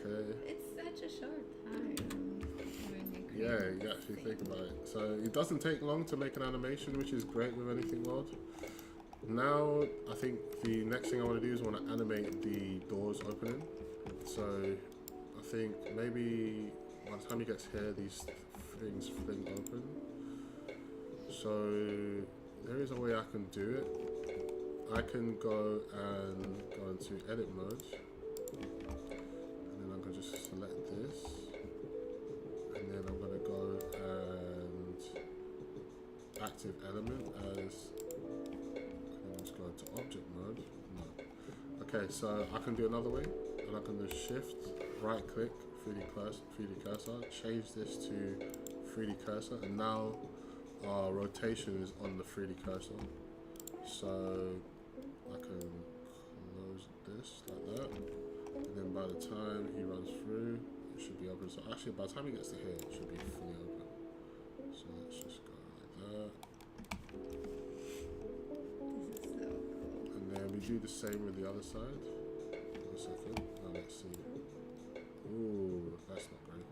Okay. It's such a short time. Yeah, you actually think about it. So it doesn't take long to make an animation, which is great with anything world. Now, I think the next thing I want to do is I want to animate the doors opening. So I think maybe by the time he gets here, these things fling open. So there is a way I can do it. I can go into edit mode, and then I'm going to just select this, and then I'm going to go and active element as, and then just go into object mode. No. Okay, so I can do another way, and I can do shift, right click, 3D cursor, change this to 3D cursor, and now our rotation is on the 3D cursor. So I can close this like that, and then by the time he runs through, it should be open. So actually, by the time he gets to here, it should be fully open. So let's just go like that. This is so cool. And then we do the same with the other side. 1 second. Now let's see. Ooh, that's not great.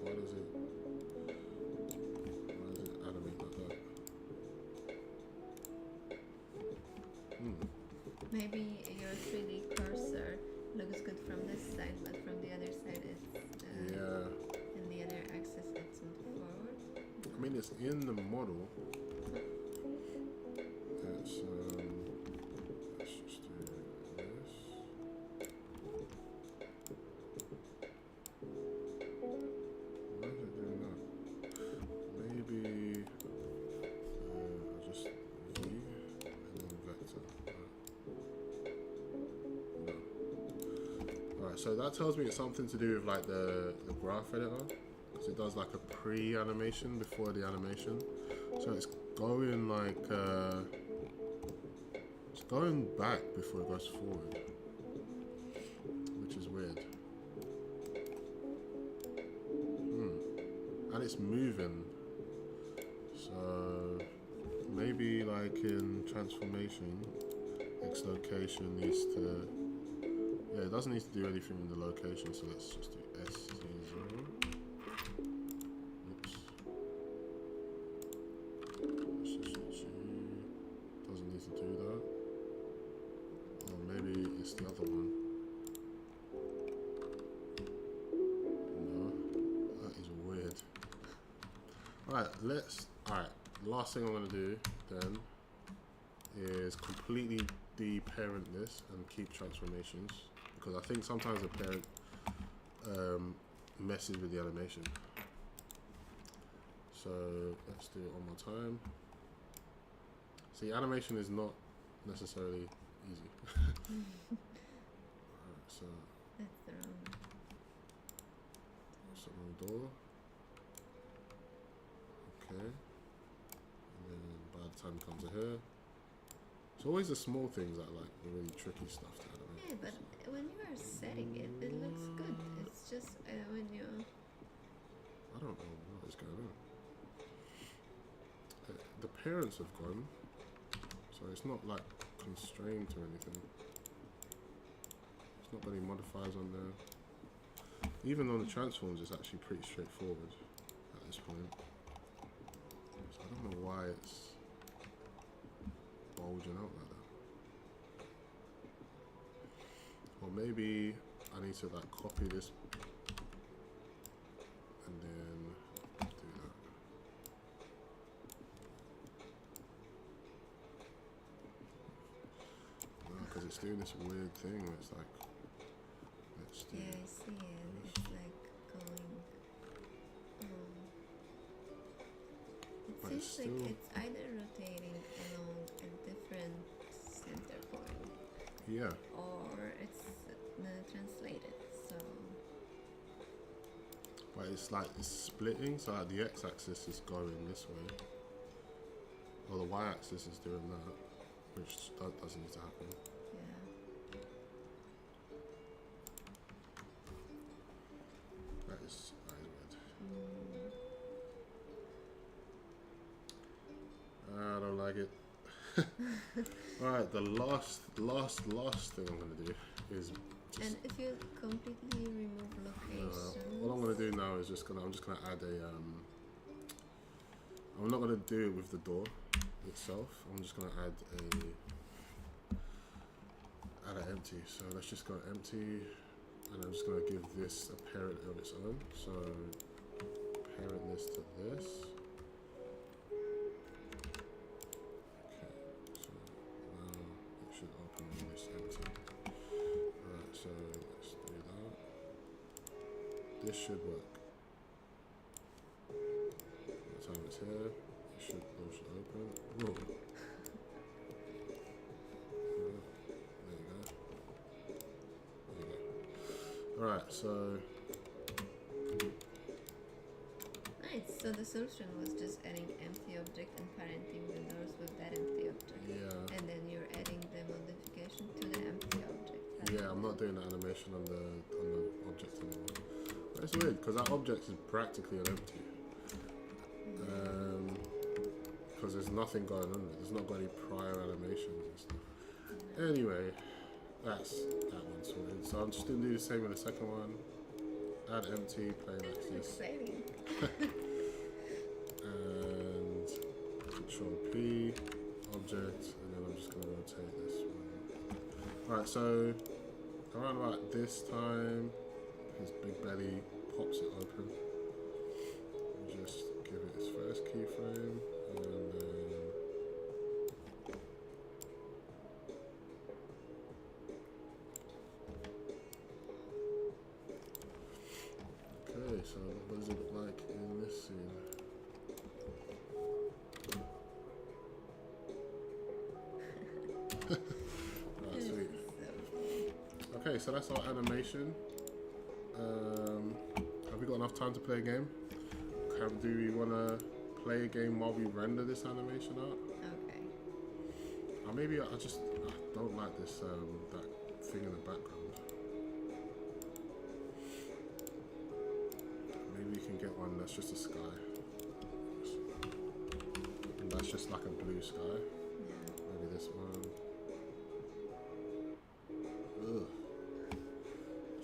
Why does it animate like that? Maybe your 3D cursor looks good from this side, but from the other side it's Yeah. and the other axis it's moved forward. I mean, it's in the model. Let's just do this. Why is it doing that? Maybe I'll just V and then vector. No. Alright, so that tells me it's something to do with like the graph editor, because it does like a pre-animation before the animation. So it's going like it's going back before it goes forward, which is weird. And it's moving, so maybe like in transformation, X location needs to, yeah, it doesn't need to do anything in the location, so let's just do SC0. Oops. SC2 doesn't need to do that. Or maybe it's the other one. No, that is weird. Alright, last thing I'm going to do then is completely deparent this and keep transformations, because I think sometimes the parent messes with the animation. So let's do it one more time. See, animation is not necessarily easy. Alright, so That's the wrong door. Okay, and then by the time it comes to here, it's always the small things that are like the really tricky stuff to animate. Yeah, but when you are setting it, it looks good. It's just when you. I don't know what is going on. The parents have gone, so it's not like constrained to anything. It's not got any modifiers on there. Even on the transforms, it's actually pretty straightforward at this point. So I don't know why it's changing out like that. Or maybe I need to like copy this and then do that. No, because it's doing this weird thing where it's like, let's do. Yeah, I see it. It's like going. It But seems it's like still- it's either rotating along a different center point, Yeah. or it's translated. So But it's like it's splitting, so like the x-axis is going this way, or the y-axis is doing that, which doesn't need to happen. yeah. That is weird. I don't like it. Alright, the last thing I'm gonna do is just, And if you completely remove locations, what I'm gonna do now is I'm just gonna add a I'm not gonna do it with the door itself. I'm just gonna add an empty. So let's just go empty, and I'm just gonna give this a parent of its own. So parent this to this. Okay, so now it should open when this empty. Alright, so let's do that. This should work. By the time it's here, it should open. Whoa. Alright, so nice. So the solution was just adding empty object and parenting the doors with that empty object. yeah, And then you're adding the modification to the empty object. I'm not doing the animation on the object anymore. But it's weird because that object is practically an empty. Because there's nothing going on there. There's not got any prior animations and stuff. Anyway, that's that one sorted. So I'm just gonna do the same with the second one. Add empty, plain That's access, exciting. and Control P, object, and then I'm just gonna rotate this one. Alright, so around about this time, his big belly pops it open. Just give it its first keyframe, and then okay, so what does it look like in this scene? Right, sweet. Okay, so that's our animation. Have we got enough time to play a game? Do we want to play a game while we render this animation out? Okay. Or maybe I don't like this that thing in the background. Maybe we can get one that's just a sky. And that's just like a blue sky. Yeah. Maybe this one. Ugh.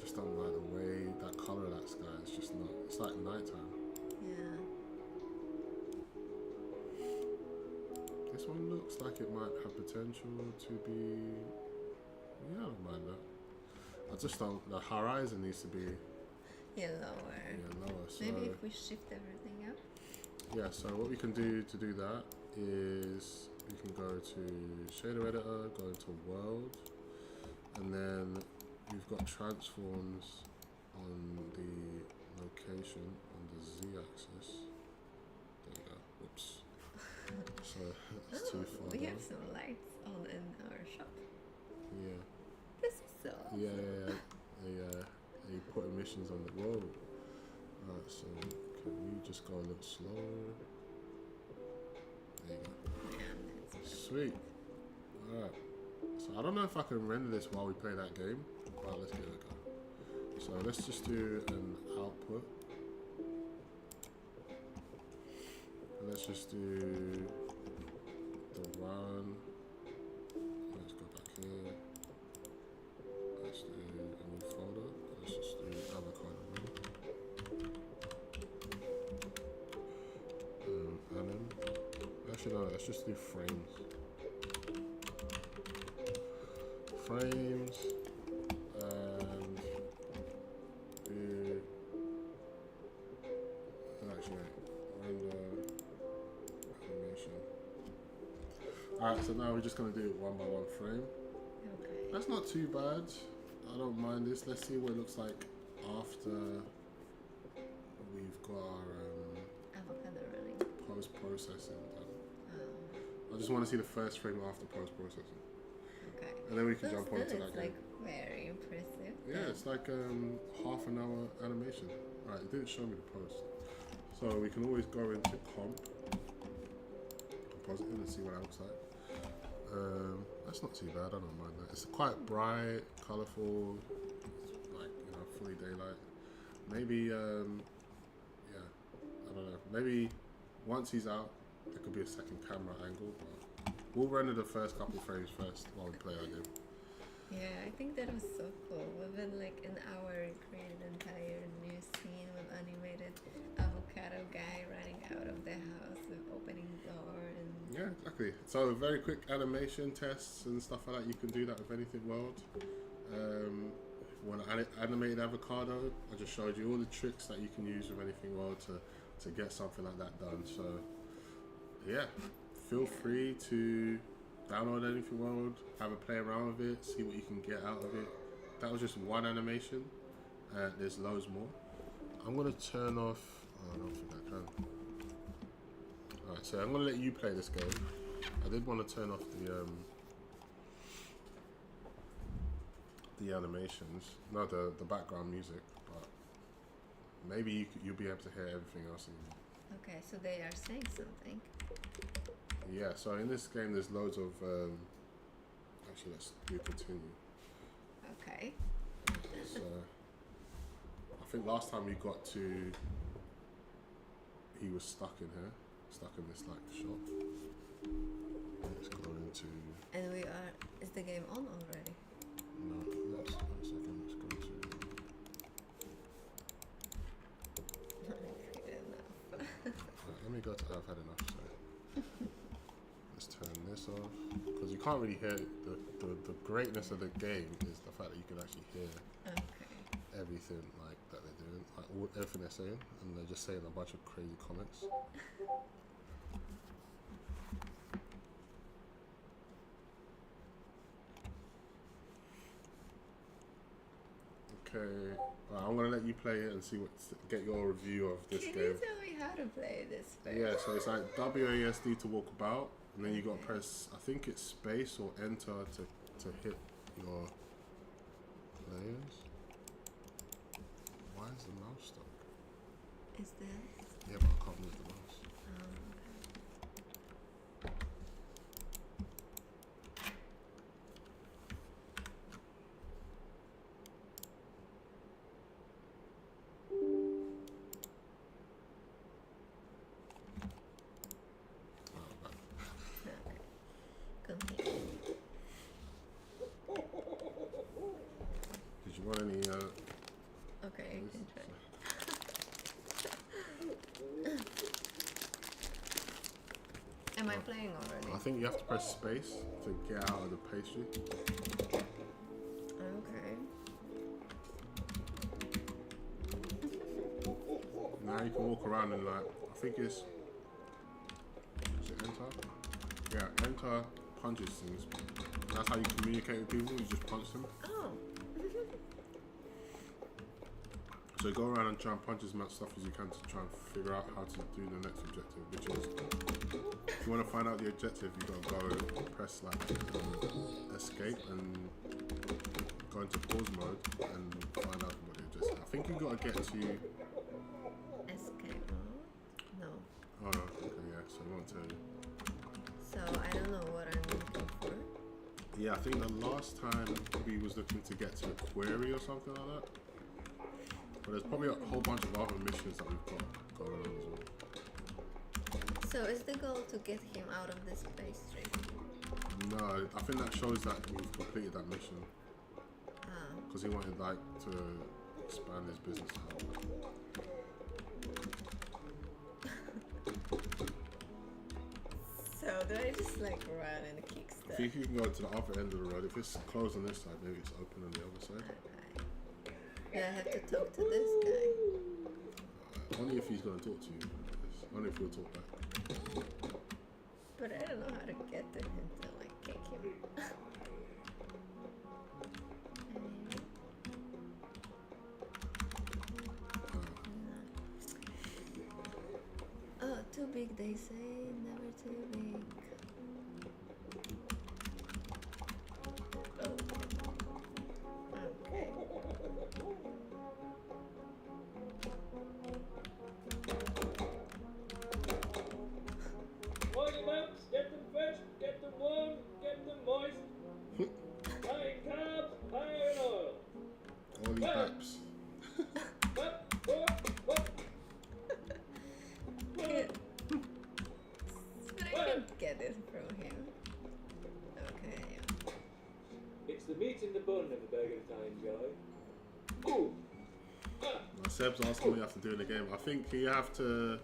Just don't like the way that color of that sky. It's just not. It's like nighttime. Yeah. This one looks like it might have potential to be. Yeah, I don't mind that. I just don't. The horizon needs to be Lower. lower. So Maybe if we shift everything up. yeah. So what we can do to do that is we can go to shader editor, go into world, and then we've got transforms on the location on the z-axis. There you go. Whoops. So that's too far. We down. have some lights on in our shop. Yeah. This is so awesome. Yeah. They put emissions on the road. Alright, so can we just go a little slower? There you go. Yeah, that's Sweet. Alright. So I don't know if I can render this while we play that game, but let's give it a go. So let's just do an output. And let's just do the run. Let's go back here. Let's do a new folder. Let's just do avocado run. And then, actually no, let's just do frames. frames, and actually render animation. Alright, so now we're just gonna do it one by one frame. Okay. That's not too bad. I don't mind this. Let's see what it looks like after we've got our Avocado running. post-processing done. Oh. I just want to see the first frame after post-processing. Okay. And then we can So jump on to still that it's game. like very impressive. Yeah, it's like half an hour animation. Alright, it didn't show me the post. So we can always go into comp, composite, and see what that looks like. That's not too bad, I don't mind that. It's quite bright, colourful, like, you know, fully daylight. Maybe, yeah, I don't know. Maybe once he's out, there could be a second camera angle, but we'll render the first couple frames first while we play our game. Yeah, I think that was so cool. Within like an hour, we created an entire new scene with animated avocado guy running out of the house with opening door and Yeah, exactly. So very quick animation tests and stuff like that. You can do that with Anything World. When I animated avocado, I just showed you all the tricks that you can use with Anything World to get something like that done. So yeah, feel free to download Anything World, have a play around with it, see what you can get out of it. That was just one animation. There's loads more. I'm gonna turn off. Oh, I don't think I can. Alright, so I'm gonna let you play this game. I did want to turn off the animations, no, the background music, but maybe you'll be able to hear everything else. okay, so they are saying something. Yeah, so in this game there's loads of actually let's do continue. Okay. So I think last time we got to he was stuck in here, stuck in this like shop. Let's go into And we are, is the game on already? no, let's one second, let's go to Good enough. right, let me go to I've had enough, so let's turn this off because you can't really hear the greatness of the game is the fact that you can actually hear Okay. everything like that they're doing, like everything they're saying, and they're just saying a bunch of crazy comments. Okay, I'm gonna let you play it and get your review of this Can game. you tell me how to play this first? Yeah, so it's like WASD to walk about, and then you got to press, I think it's space or enter to hit your players. Why is the mouse stuck? Is this? Yeah, but I can't move the mouse. Continue. Did you want any? Okay, you can try. Am I playing already? I think you have to press space to get out of the pastry. Okay. Now you can walk around and like, I think is it enter? Yeah, enter punches things. That's how you communicate with people, you just punch them. Oh. So go around and try and punch as much stuff as you can to try and figure out how to do the next objective, which is, if you want to find out the objective, you got to go press like escape and go into pause mode and find out what the objective is. I think you got to get to... Escape mode? No. Oh no, okay, yeah, so I won't tell you. So I don't know what I'm looking for. Yeah, I think the last time we was looking to get to a query or something like that. But there's probably a whole bunch of other missions that we've got going on as well. So is the goal to get him out of this pastry? No, I think that shows that we've completed that mission. Ah. Because he wanted like to expand his business out. So do I just like run and kick I stuff? think you can go to the other end of the road. If it's closed on this side, maybe it's open on the other side. Do I have to talk to this guy? Only if he's going to talk to you. Only if he'll talk back. But I don't know how to get to him to like kick him. Oh, too big they say, never too big. Oh. Okay. Morning maps, get them fresh, get them warm, get them moist. High in carbs, high in oil. All these apps. What? But I can get it from him. Okay. It's the meat in the bun of the burger that I enjoy. Ooh. Seb's asking what you have to do in the game. I think you have to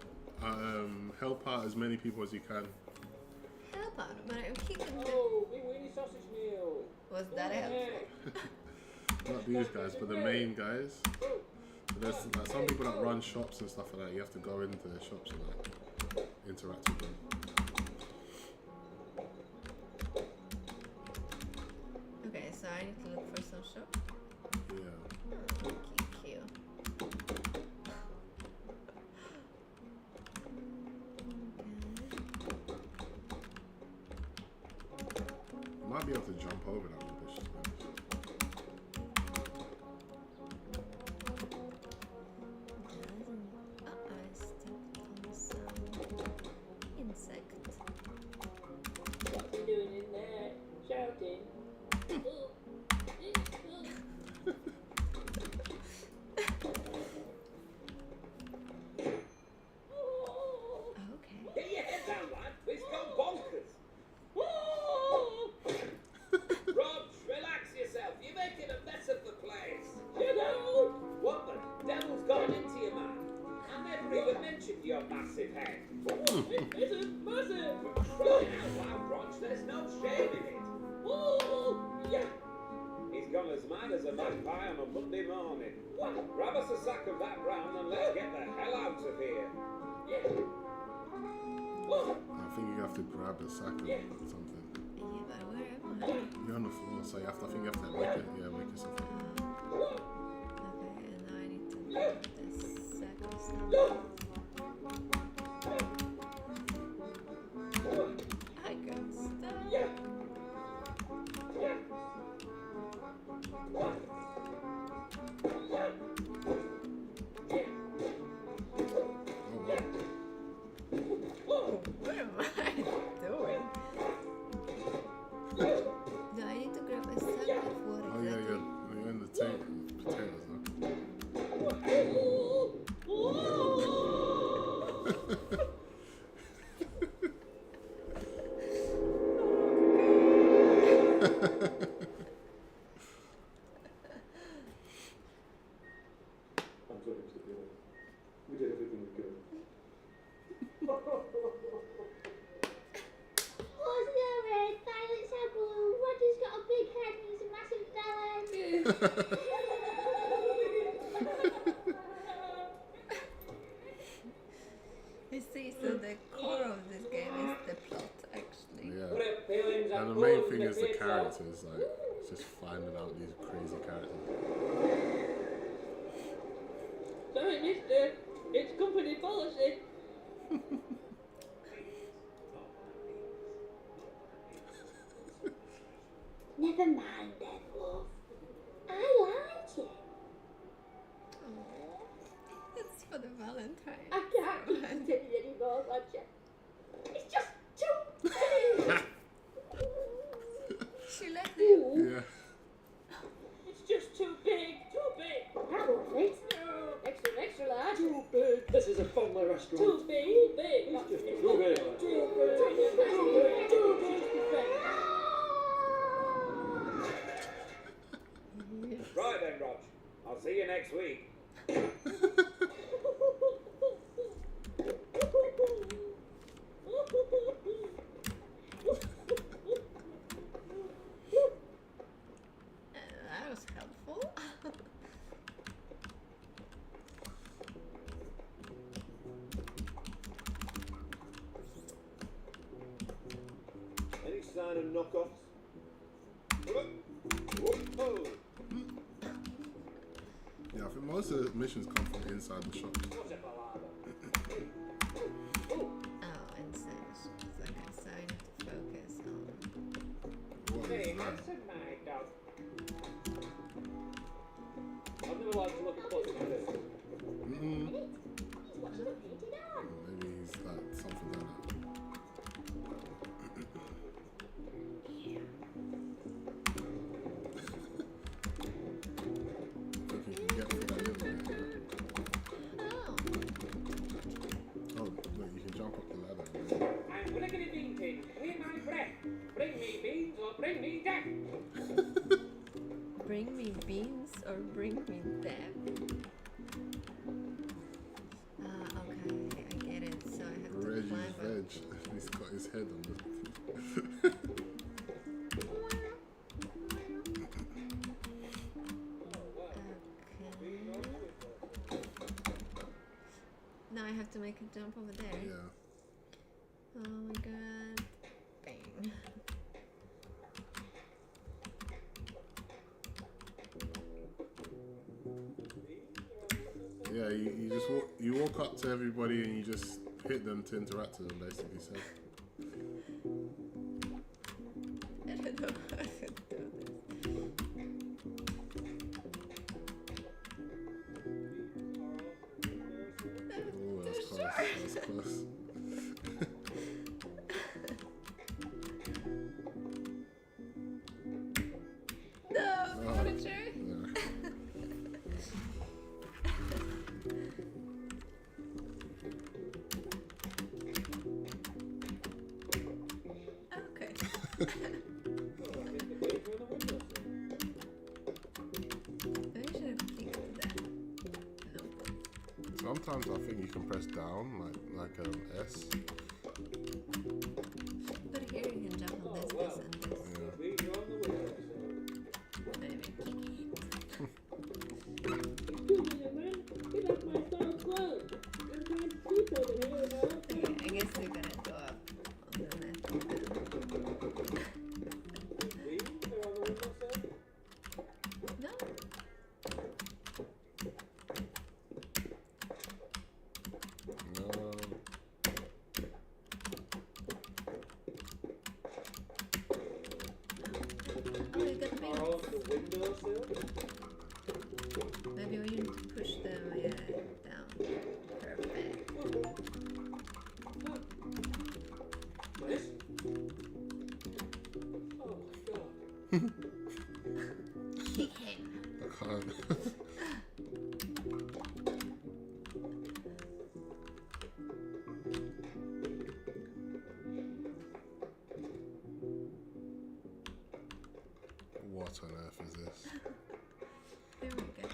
help out as many people as you can. Help out, but I'm kicking them. Oh, me weenie sausage meal. Was that helpful? Not these guys, but the main guys. Oh. So there's like some people that run shops and stuff like that. You have to go into their shops and like interact with them. Okay, so I need to look for some shop. Yeah. Oh, cute. You might be able to jump over that rubbish. I stepped on some insect. What's he doing in there? Shouting. Okay. Get your head down, lad. It's gone bonkers. Rob, relax yourself. You're making a mess of the place. Shut up. What the devil's gone into you, man? I never even mentioned your massive head. It isn't massive. Crying out loud, Rog. There's no shame in it. Yeah. He's gone as mad as a magpie on a Monday morning. Grab us a sack of that brown and let's get the hell out of here. Yeah. I think you have to grab a sack or something. Yeah, but where am I? You're on the floor, so you have to. I think you have to wick it. Yeah, wick it something. Okay, and now I need to grab this sack of stuff. I got stuff. Oh, wow. What am I doing? No, I need to grab a sack of what Oh yeah, exactly? you're in the potatoes now. I'm sorry, Mr. Taylor. We did everything we could. What's going? Violet's our blue. Roger's got a big head and he's a massive belly. I see, so the core of this game is the plot, actually. Yeah. And the main thing is the characters, like just finding out these crazy characters. Sorry, mister. It's company policy. Never mind then, love. I like it. It's for the Valentine. I can't eat it anymore, Roger. It's just too big. She left it. Yeah. It's just too big. Too big. That will fit. Extra, extra large. Too big. This is a family restaurant. Too big. Too big. It's just too big. Too big. Too big. Right then, Rog. I'll see you next week. sign of knockoffs. Whoa. Yeah, I think most of the missions come from inside the shop. What's a palaver? Oh, and so it's like a sign to focus on. What Very is that? handsome, my dog. I've never liked to look at close to this. Mm-mm. He's watching a painted art. Maybe he's like something like that. I think you can get through that little bit. Oh, Oh, look, you can jump up the ladder. I'm wiggly bean, clear my breath. Bring me beans or bring me death. bring me beans or bring me death. Okay, I get it. So I have to Reggie's climb up. veg. He's got his head on the. Okay. Now I have to make a jump over there. Yeah. Oh my god. Bang. Yeah, you just walk up to everybody and you just hit them to interact with them, basically. So I don't know how to do this. oh, that's close. That's close. No, Oh. furniture. Yeah. Okay. Maybe I should have clicked that. No. Sometimes I think you can press down, like S. But here you can jump on this, and this. Yeah. Maybe. Excuse me, young man. You left my stall closed. I'm trying to sleep over here, you know. Okay, I guess we're gonna go up on the net. No. No. Oh, we got beans. Maybe we need to push them down. Perfect. Kick him. I can't. What on earth is this? There we go.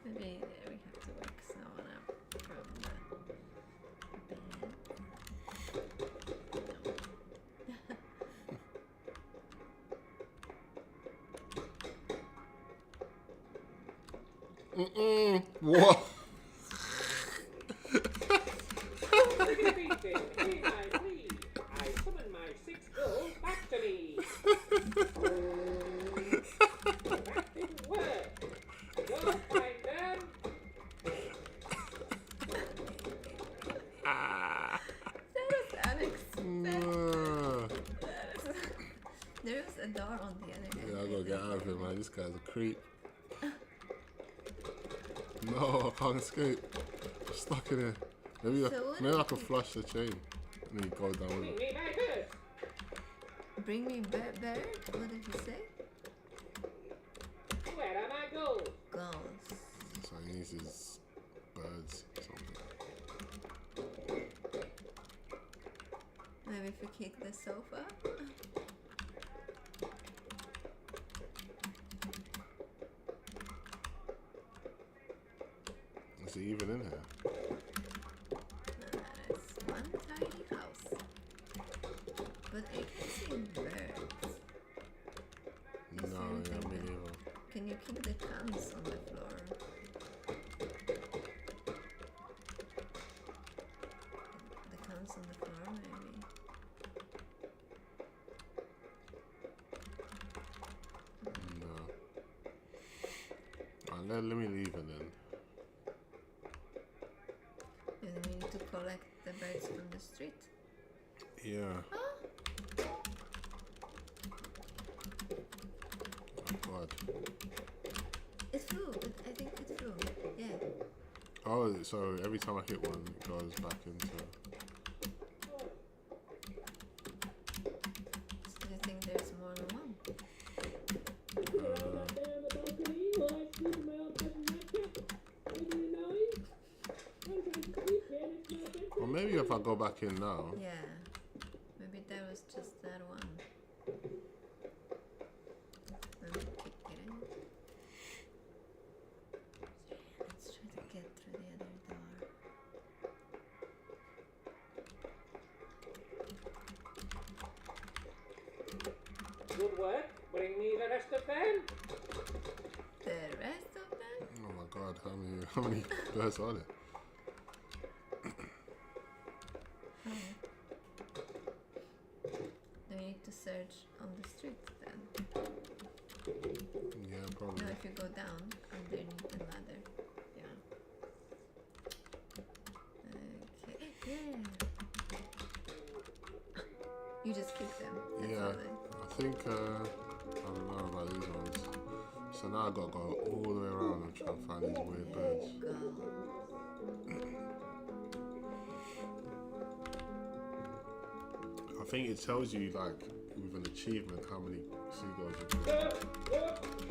Maybe we have to wake someone up from the bed. What? I summon my 6 girls back to me. That didn't work. Go find them. That was unexpected. No. There's a door on the other end. Yeah, I gotta get out of here, man. This guy's a creep. No, I can't escape. I'm stuck in here. Maybe, So what maybe I if can you- flush the chain. And then go down with Bring it. me my bird. Bring me bird? What did you say? Where are my goals? Ghosts. So he needs his birds or something. Maybe if we kick the sofa. Is he even in here? It's one tiny house. But I can see birds. No, yeah, me neither. Can you kick the cans on the floor? The cans on the floor, maybe. let me leave and then. And then we need to collect the birds from the street. Yeah. Oh, Oh God. it flew. I think it flew. Yeah. Oh, so every time I hit one, it goes back into. So do you think there's more than one? Or maybe if I go back in now. Yeah. Maybe that was just that one. Let me keep getting. Let's try to get through the other door. Good work. Bring me the rest of them. The rest of them? Oh my God, how many birds are there? Oh. Do you need to search on the street then? Yeah, probably. No, if you go down underneath the ladder. Yeah. Okay. Yeah. You just kick them. That's Yeah, all they- I think I don't know about these ones. So now I gotta go all the way around and try and find these weird birds. Go. I think it tells you like with an achievement how many seagulls you can.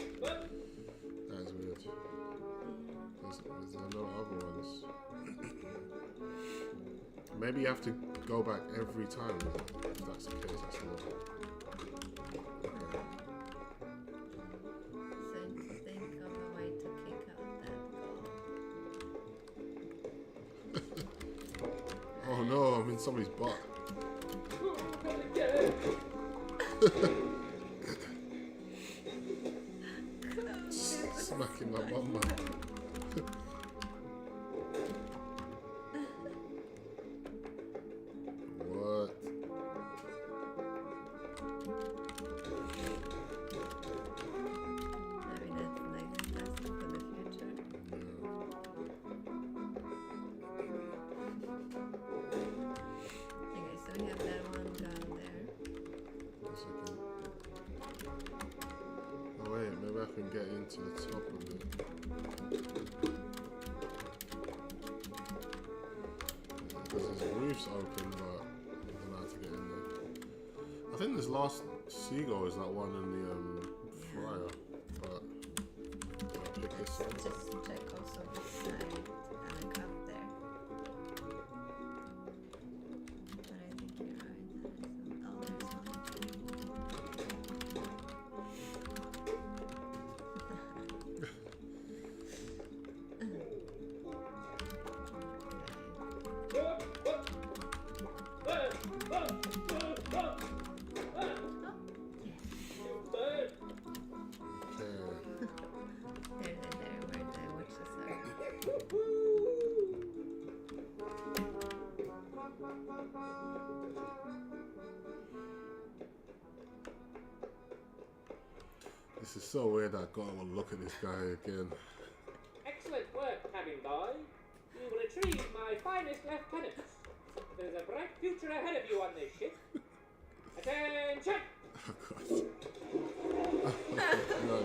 That is weird. There's no other ones. Maybe you have to go back every time. If that's the case, that's not. Okay. So think of a way to kick out that goal. Oh no, I'm in somebody's butt. Smacking my mama. What? Maybe that's like a task for the future. Okay, so we have that one down there. One second. Oh wait, maybe I can get into the top of it. Because his roof's open, but I don't know how to get in there. I think this last seagull is that one in the fryer, but I'll pick this up. Just check also the side and the cup there. But I think you're right. Oh, there's there where the witches are. Excellent This is so weird. I gotta look at this guy again. work, cabin boy. You will achieve my finest lieutenants. There's a bright future ahead of you on this ship. Attention! Oh God. No.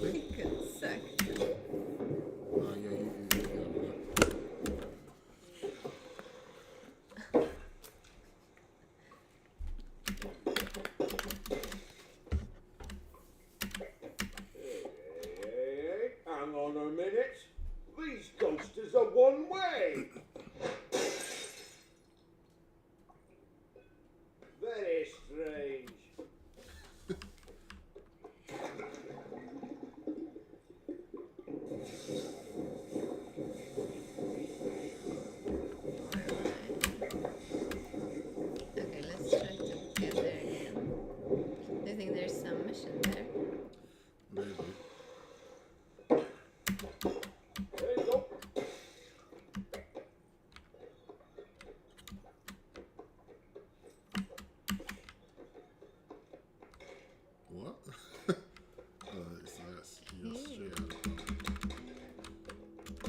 He could suck.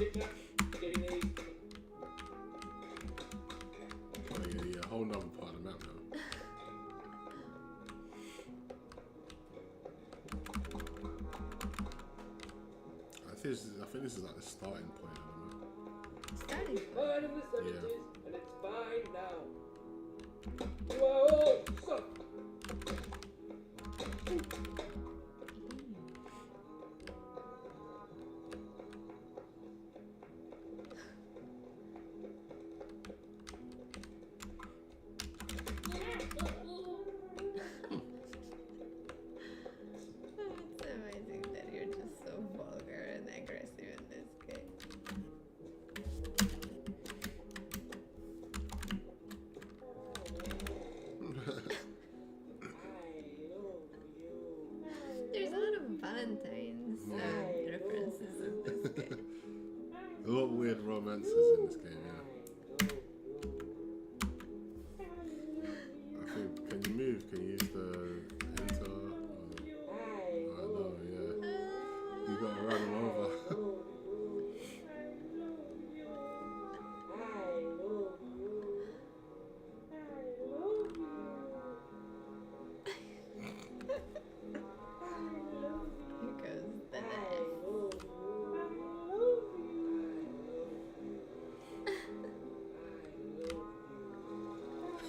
it back. Getting these. Oh yeah, a whole nother part of the map now. I think this is like the starting point of the map. Starting. Part of the 70s, Yeah. and it's fine now. You are all sucked. It's amazing that you're just so vulgar and aggressive in this game. There's a lot of Valentine's references in this game. A lot of weird romances in this game, yeah. I think, can you move? Can you use the enter? I know, yeah. You gotta run them over. Here goes the knife.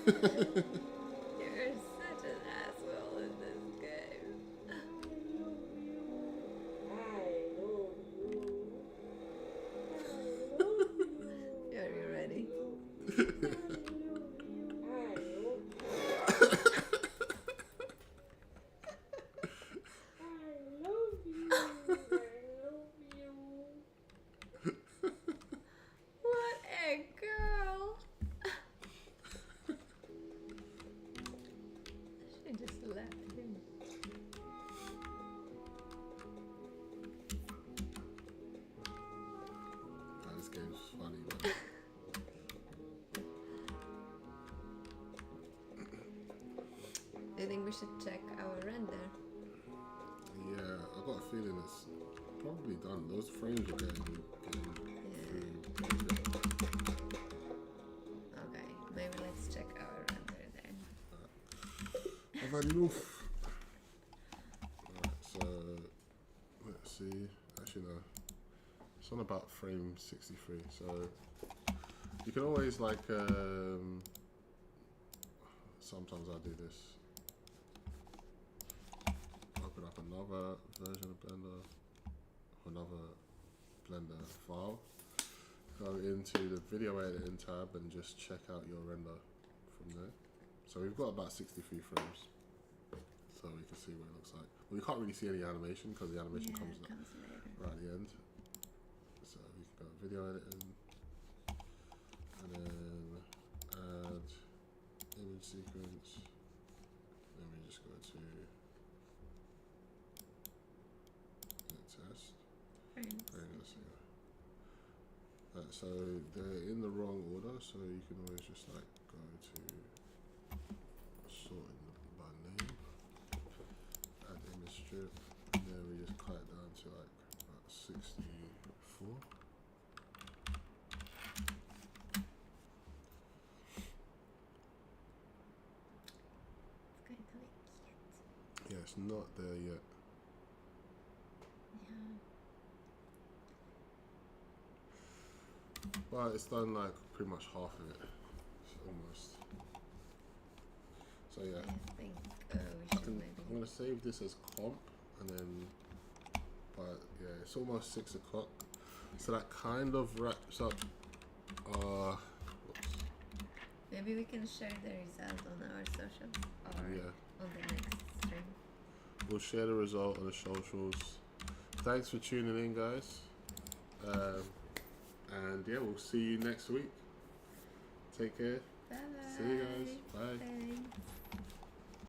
You're such an asshole in this game. Are you ready? What a girl! She just left him. This game's funny, man. Do you think we should check our render? Yeah, I got a feeling it's probably done. Those frames are getting through. Okay, maybe let's check our render then. I've had enough. Alright, so let's see. Actually, no. It's on about frame 63. So you can always like. Sometimes I do this. Open up another version of Blender, another Blender file. Go into the video editing tab and just check out your render from there. So we've got about 63 frames, so we can see what it looks like. Well, you can't really see any animation because the animation comes later. right at the end. So we can go video editing, and then add image sequence. Then we just go to test. Frames, yeah. So they're in the wrong order, so you can always just like go to sorting by name, add image strip, and then we just cut it down to like about 64. It's going to be cute. Yeah, it's not there yet. Yeah. But it's done like pretty much half of it, almost. So yeah, I think we I should can, maybe. I'm gonna save this as comp, and then, but yeah, it's almost 6 o'clock, so that kind of wraps up. Whoops. Maybe we can share the result on our social or Yeah, on the next stream. we'll share the result on the socials. Thanks for tuning in, guys. And yeah, we'll see you next week. Take care. Bye bye. See you guys. Bye. Thanks.